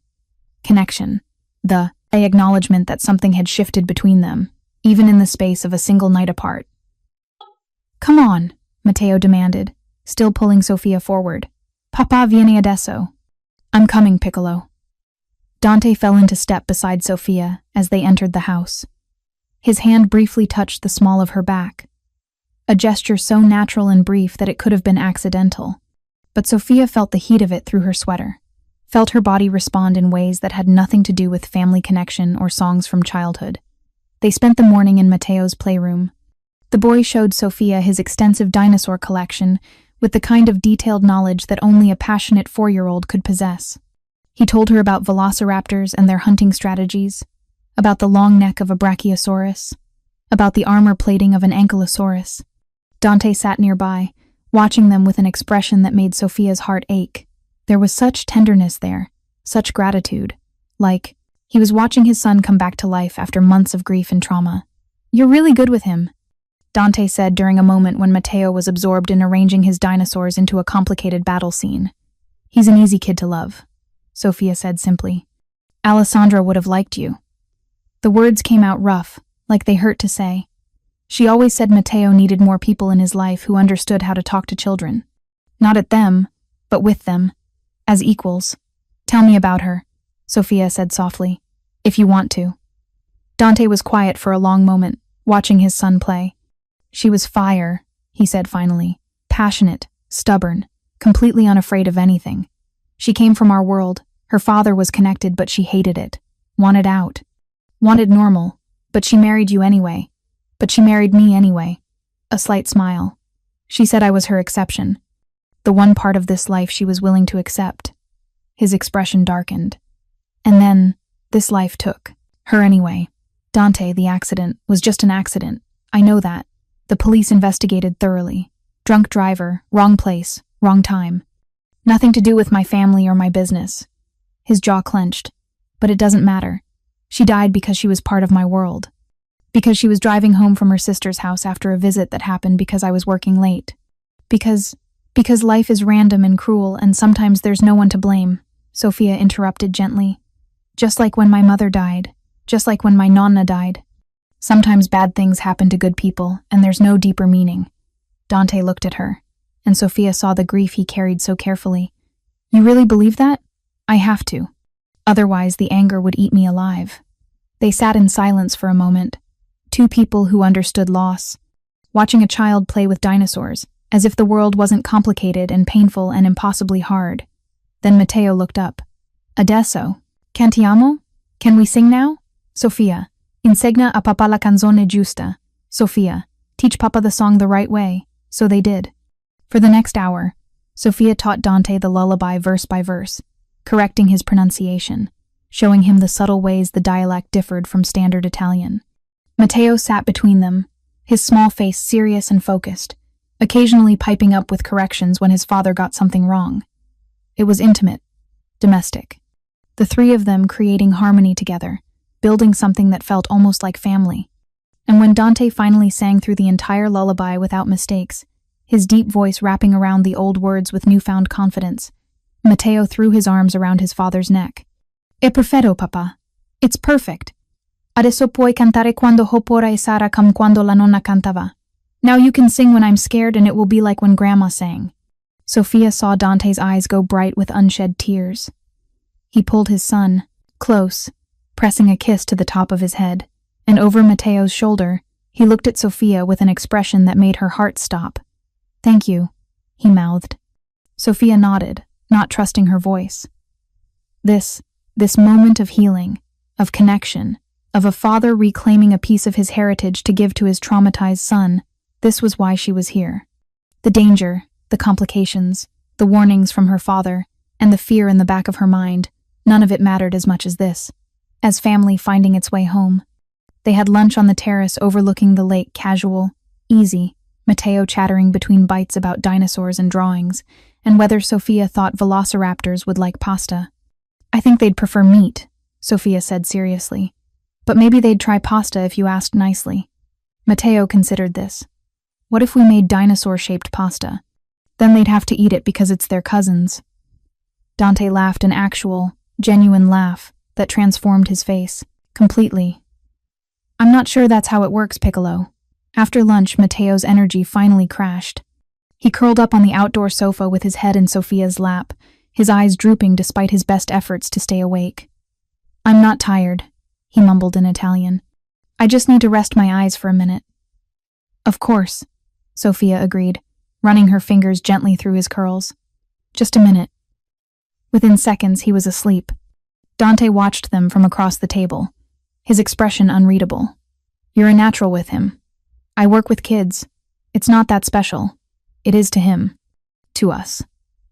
Connection. The acknowledgement that something had shifted between them, even in the space of a single night apart. "Come on," Matteo demanded, still pulling Sofia forward. "Papà viene adesso." "I'm coming, Piccolo." Dante fell into step beside Sofia as they entered the house. His hand briefly touched the small of her back, a gesture so natural and brief that it could have been accidental. But Sofia felt the heat of it through her sweater, felt her body respond in ways that had nothing to do with family connection or songs from childhood. They spent the morning in Matteo's playroom. The boy showed Sofia his extensive dinosaur collection with the kind of detailed knowledge that only a passionate 4-year-old could possess. He told her about velociraptors and their hunting strategies, about the long neck of a brachiosaurus, about the armor plating of an ankylosaurus. Dante sat nearby, watching them with an expression that made Sofia's heart ache. There was such tenderness there, such gratitude, like he was watching his son come back to life after months of grief and trauma. "You're really good with him," Dante said during a moment when Matteo was absorbed in arranging his dinosaurs into a complicated battle scene. "He's an easy kid to love," Sofia said simply. "Alessandra would have liked you." The words came out rough, like they hurt to say. She always said Matteo needed more people in his life who understood how to talk to children. Not at them, but with them, as equals. "Tell me about her," Sofia said softly, "if you want to." Dante was quiet for a long moment, watching his son play. "She was fire," he said finally, "passionate, stubborn, completely unafraid of anything. She came from our world. Her father was connected, but she hated it, wanted out, wanted normal, but she married you anyway. But she married me anyway." A slight smile. "She said I was her exception. The one part of this life she was willing to accept." His expression darkened. "And then, this life took her anyway. Dante, the accident, was just an accident. I know that. The police investigated thoroughly. Drunk driver, wrong place, wrong time. Nothing to do with my family or my business." His jaw clenched. "But it doesn't matter. She died because she was part of my world. Because she was driving home from her sister's house after a visit that happened because I was working late. Because life is random and cruel and sometimes there's no one to blame," Sofia interrupted gently. "Just like when my mother died. Just like when my nonna died. Sometimes bad things happen to good people and there's no deeper meaning." Dante looked at her, and Sofia saw the grief he carried so carefully. "You really believe that?" "I have to. Otherwise the anger would eat me alive." They sat in silence for a moment. Two people who understood loss, watching a child play with dinosaurs, as if the world wasn't complicated and painful and impossibly hard. Then Matteo looked up. "Adesso, cantiamo? Can we sing now?" "Sofia, insegna a papà la canzone giusta." "Sofia, teach Papa the song the right way." So they did. For the next hour, Sofia taught Dante the lullaby verse by verse, correcting his pronunciation, showing him the subtle ways the dialect differed from standard Italian. Matteo sat between them, his small face serious and focused, occasionally piping up with corrections when his father got something wrong. It was intimate, domestic. The three of them creating harmony together, building something that felt almost like family. And when Dante finally sang through the entire lullaby without mistakes, his deep voice wrapping around the old words with newfound confidence, Matteo threw his arms around his father's neck. "È perfetto, papà. It's perfect. Adesso puoi cantare quando ho paura e sarà come quando la nonna cantava. Now you can sing when I'm scared and it will be like when Grandma sang." Sofia saw Dante's eyes go bright with unshed tears. He pulled his son close, pressing a kiss to the top of his head. and over Matteo's shoulder, he looked at Sofia with an expression that made her heart stop. "Thank you," he mouthed. Sofia nodded, not trusting her voice. This moment of healing, of connection, of a father reclaiming a piece of his heritage to give to his traumatized son, this was why she was here. The danger, the complications, the warnings from her father, and the fear in the back of her mind, none of it mattered as much as this. As family finding its way home. They had lunch on the terrace overlooking the lake, casual, easy, Matteo chattering between bites about dinosaurs and drawings, and whether Sofia thought velociraptors would like pasta. "I think they'd prefer meat," Sofia said seriously. "But maybe they'd try pasta if you asked nicely." Matteo considered this. What if we made dinosaur-shaped pasta? Then they'd have to eat it because it's their cousins. Dante laughed, an actual, genuine laugh that transformed his face, completely. "I'm not sure that's how it works, Piccolo." After lunch, Matteo's energy finally crashed. He curled up on the outdoor sofa with his head in Sofia's lap, his eyes drooping despite his best efforts to stay awake. "I'm not tired," he mumbled in Italian. "I just need to rest my eyes for a minute." "Of course," Sofia agreed, running her fingers gently through his curls. "Just a minute." Within seconds, he was asleep. Dante watched them from across the table, his expression unreadable. "You're a natural with him. I work with kids. It's not that special. It is to him. To us."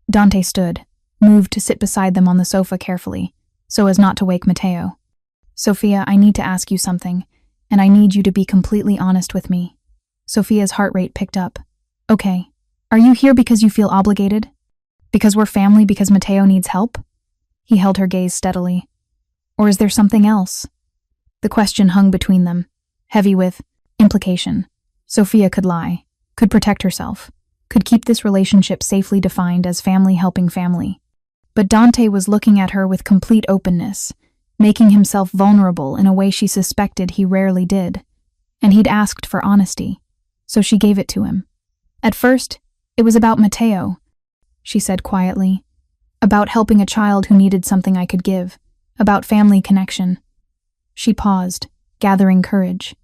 Dante stood, moved to sit beside them on the sofa carefully, so as not to wake Matteo. "Sofia, I need to ask you something, and I need you to be completely honest with me." Sofia's heart rate picked up. "Okay. Are you here because you feel obligated? Because we're family, because Matteo needs help?" He held her gaze steadily. "Or is there something else?" The question hung between them, heavy with implication. Sofia could lie, could protect herself, could keep this relationship safely defined as family helping family. But Dante was looking at her with complete openness, making himself vulnerable in a way she suspected he rarely did. And he'd asked for honesty, so she gave it to him. "At first, it was about Matteo," she said quietly. "About helping a child who needed something I could give. About family connection." She paused, gathering courage.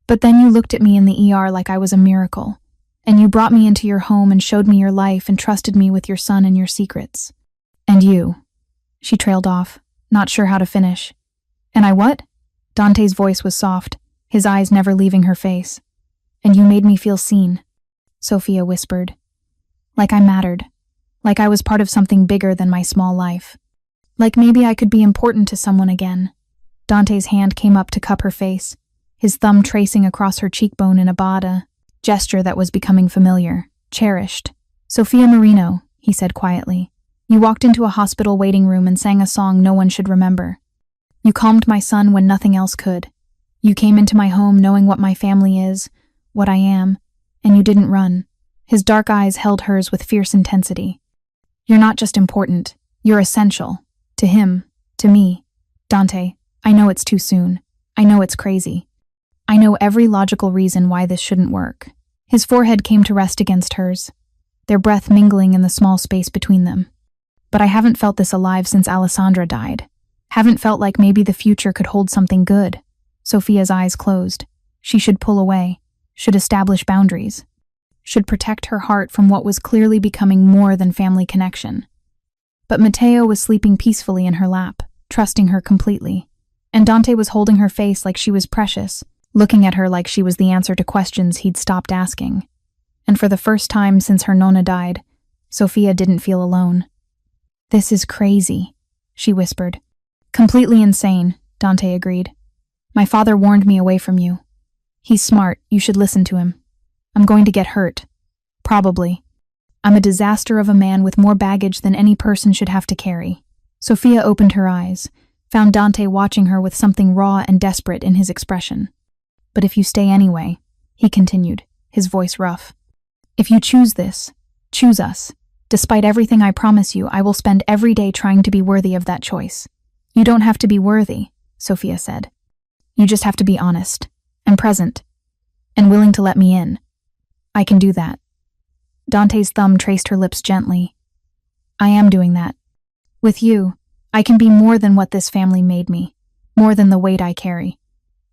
"But then you looked at me in the ER like I was a miracle. And you brought me into your home and showed me your life and trusted me with your son and your secrets. And you." She trailed off, not sure how to finish. "And I what?" Dante's voice was soft, his eyes never leaving her face. "And you made me feel seen," Sofia whispered. "Like I mattered. Like I was part of something bigger than my small life. Like maybe I could be important to someone again." Dante's hand came up to cup her face, his thumb tracing across her cheekbone in a bada, gesture that was becoming familiar, cherished. "Sofia Marino," he said quietly. "You walked into a hospital waiting room and sang a song no one should remember. You calmed my son when nothing else could. You came into my home knowing what my family is, what I am, and you didn't run." His dark eyes held hers with fierce intensity. "You're not just important, you're essential. To him, to me. Dante, I know it's too soon. I know it's crazy. I know every logical reason why this shouldn't work." His forehead came to rest against hers, their breath mingling in the small space between them. "But I haven't felt this alive since Alessandra died. Haven't felt like maybe the future could hold something good." Sofia's eyes closed. She should pull away, should establish boundaries, should protect her heart from what was clearly becoming more than family connection. But Matteo was sleeping peacefully in her lap, trusting her completely. And Dante was holding her face like she was precious, looking at her like she was the answer to questions he'd stopped asking. And for the first time since her nonna died, Sofia didn't feel alone. "This is crazy," she whispered. "Completely insane," Dante agreed. "My father warned me away from you. He's smart, you should listen to him. I'm going to get hurt. Probably. I'm a disaster of a man with more baggage than any person should have to carry." Sofia opened her eyes, found Dante watching her with something raw and desperate in his expression. "But if you stay anyway," he continued, his voice rough. "If you choose this, choose us. Despite everything I promise you, I will spend every day trying to be worthy of that choice." "You don't have to be worthy," Sofia said. "You just have to be honest, and present, and willing to let me in. I can do that." Dante's thumb traced her lips gently. "I am doing that. With you, I can be more than what this family made me, more than the weight I carry.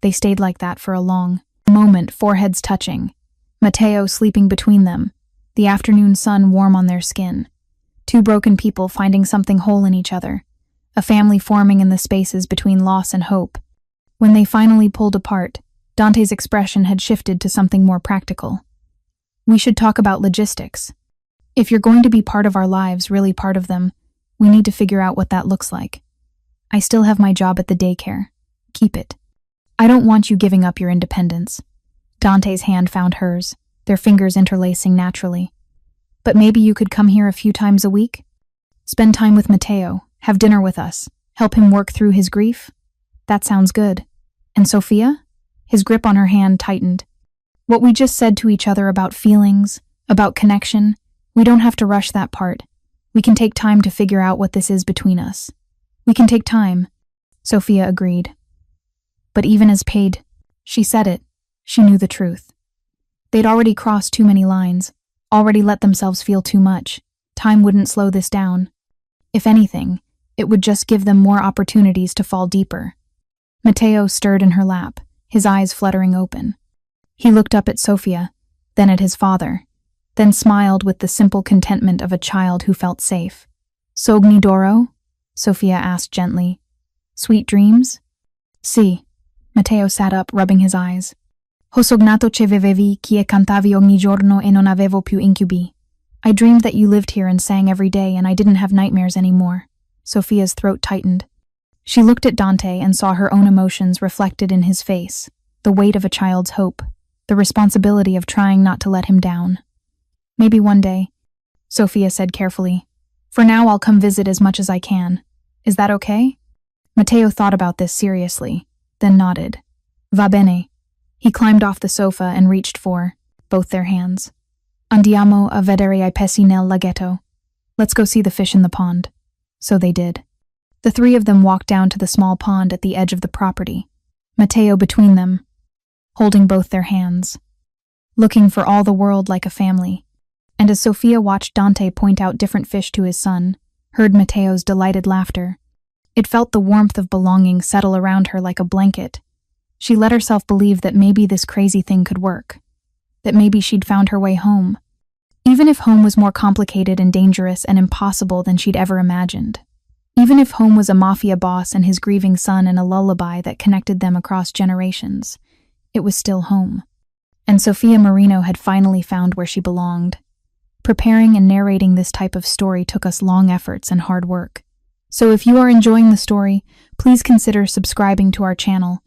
They stayed like that for a long moment, foreheads touching. Matteo sleeping between them, the afternoon sun warm on their skin. Two broken people finding something whole in each other. A family forming in the spaces between loss and hope. When they finally pulled apart, Dante's expression had shifted to something more practical. We should talk about logistics. If you're going to be part of our lives, really part of them, we need to figure out what that looks like. I still have my job at the daycare. Keep it. I don't want you giving up your independence. Dante's hand found hers, their fingers interlacing naturally. But maybe you could come here a few times a week? Spend time with Matteo, have dinner with us, help him work through his grief? That sounds good. And Sofia? His grip on her hand tightened. What we just said to each other about feelings, about connection, we don't have to rush that part. We can take time to figure out what this is between us. We can take time, Sofia agreed. But even as paid, she said it, she knew the truth. They'd already crossed too many lines, already let themselves feel too much. Time wouldn't slow this down. If anything, it would just give them more opportunities to fall deeper. Matteo stirred in her lap, his eyes fluttering open. He looked up at Sofia, then at his father, then smiled with the simple contentment of a child who felt safe. Sogni d'oro? Sofia asked gently. Sweet dreams? Si. Matteo sat up, rubbing his eyes. Ho sognato che vivevi che cantavi ogni giorno e non avevo più incubi. I dreamed that you lived here and sang every day and I didn't have nightmares anymore. Sofia's throat tightened. She looked at Dante and saw her own emotions reflected in his face, the weight of a child's hope, the responsibility of trying not to let him down. Maybe one day, Sofia said carefully. For now I'll come visit as much as I can. Is that okay? Matteo thought about this seriously, then nodded. Va bene. He climbed off the sofa and reached for both their hands. Andiamo a vedere I pesci nel laghetto. Let's go see the fish in the pond. So they did. The three of them walked down to the small pond at the edge of the property, Matteo between them, holding both their hands, looking for all the world like a family. And as Sofia watched Dante point out different fish to his son, heard Matteo's delighted laughter, it felt the warmth of belonging settle around her like a blanket. She let herself believe that maybe this crazy thing could work, that maybe she'd found her way home, even if home was more complicated and dangerous and impossible than she'd ever imagined. Even if home was a mafia boss and his grieving son and a lullaby that connected them across generations, it was still home. And Sofia Marino had finally found where she belonged. Preparing and narrating this type of story took us long efforts and hard work. So if you are enjoying the story, please consider subscribing to our channel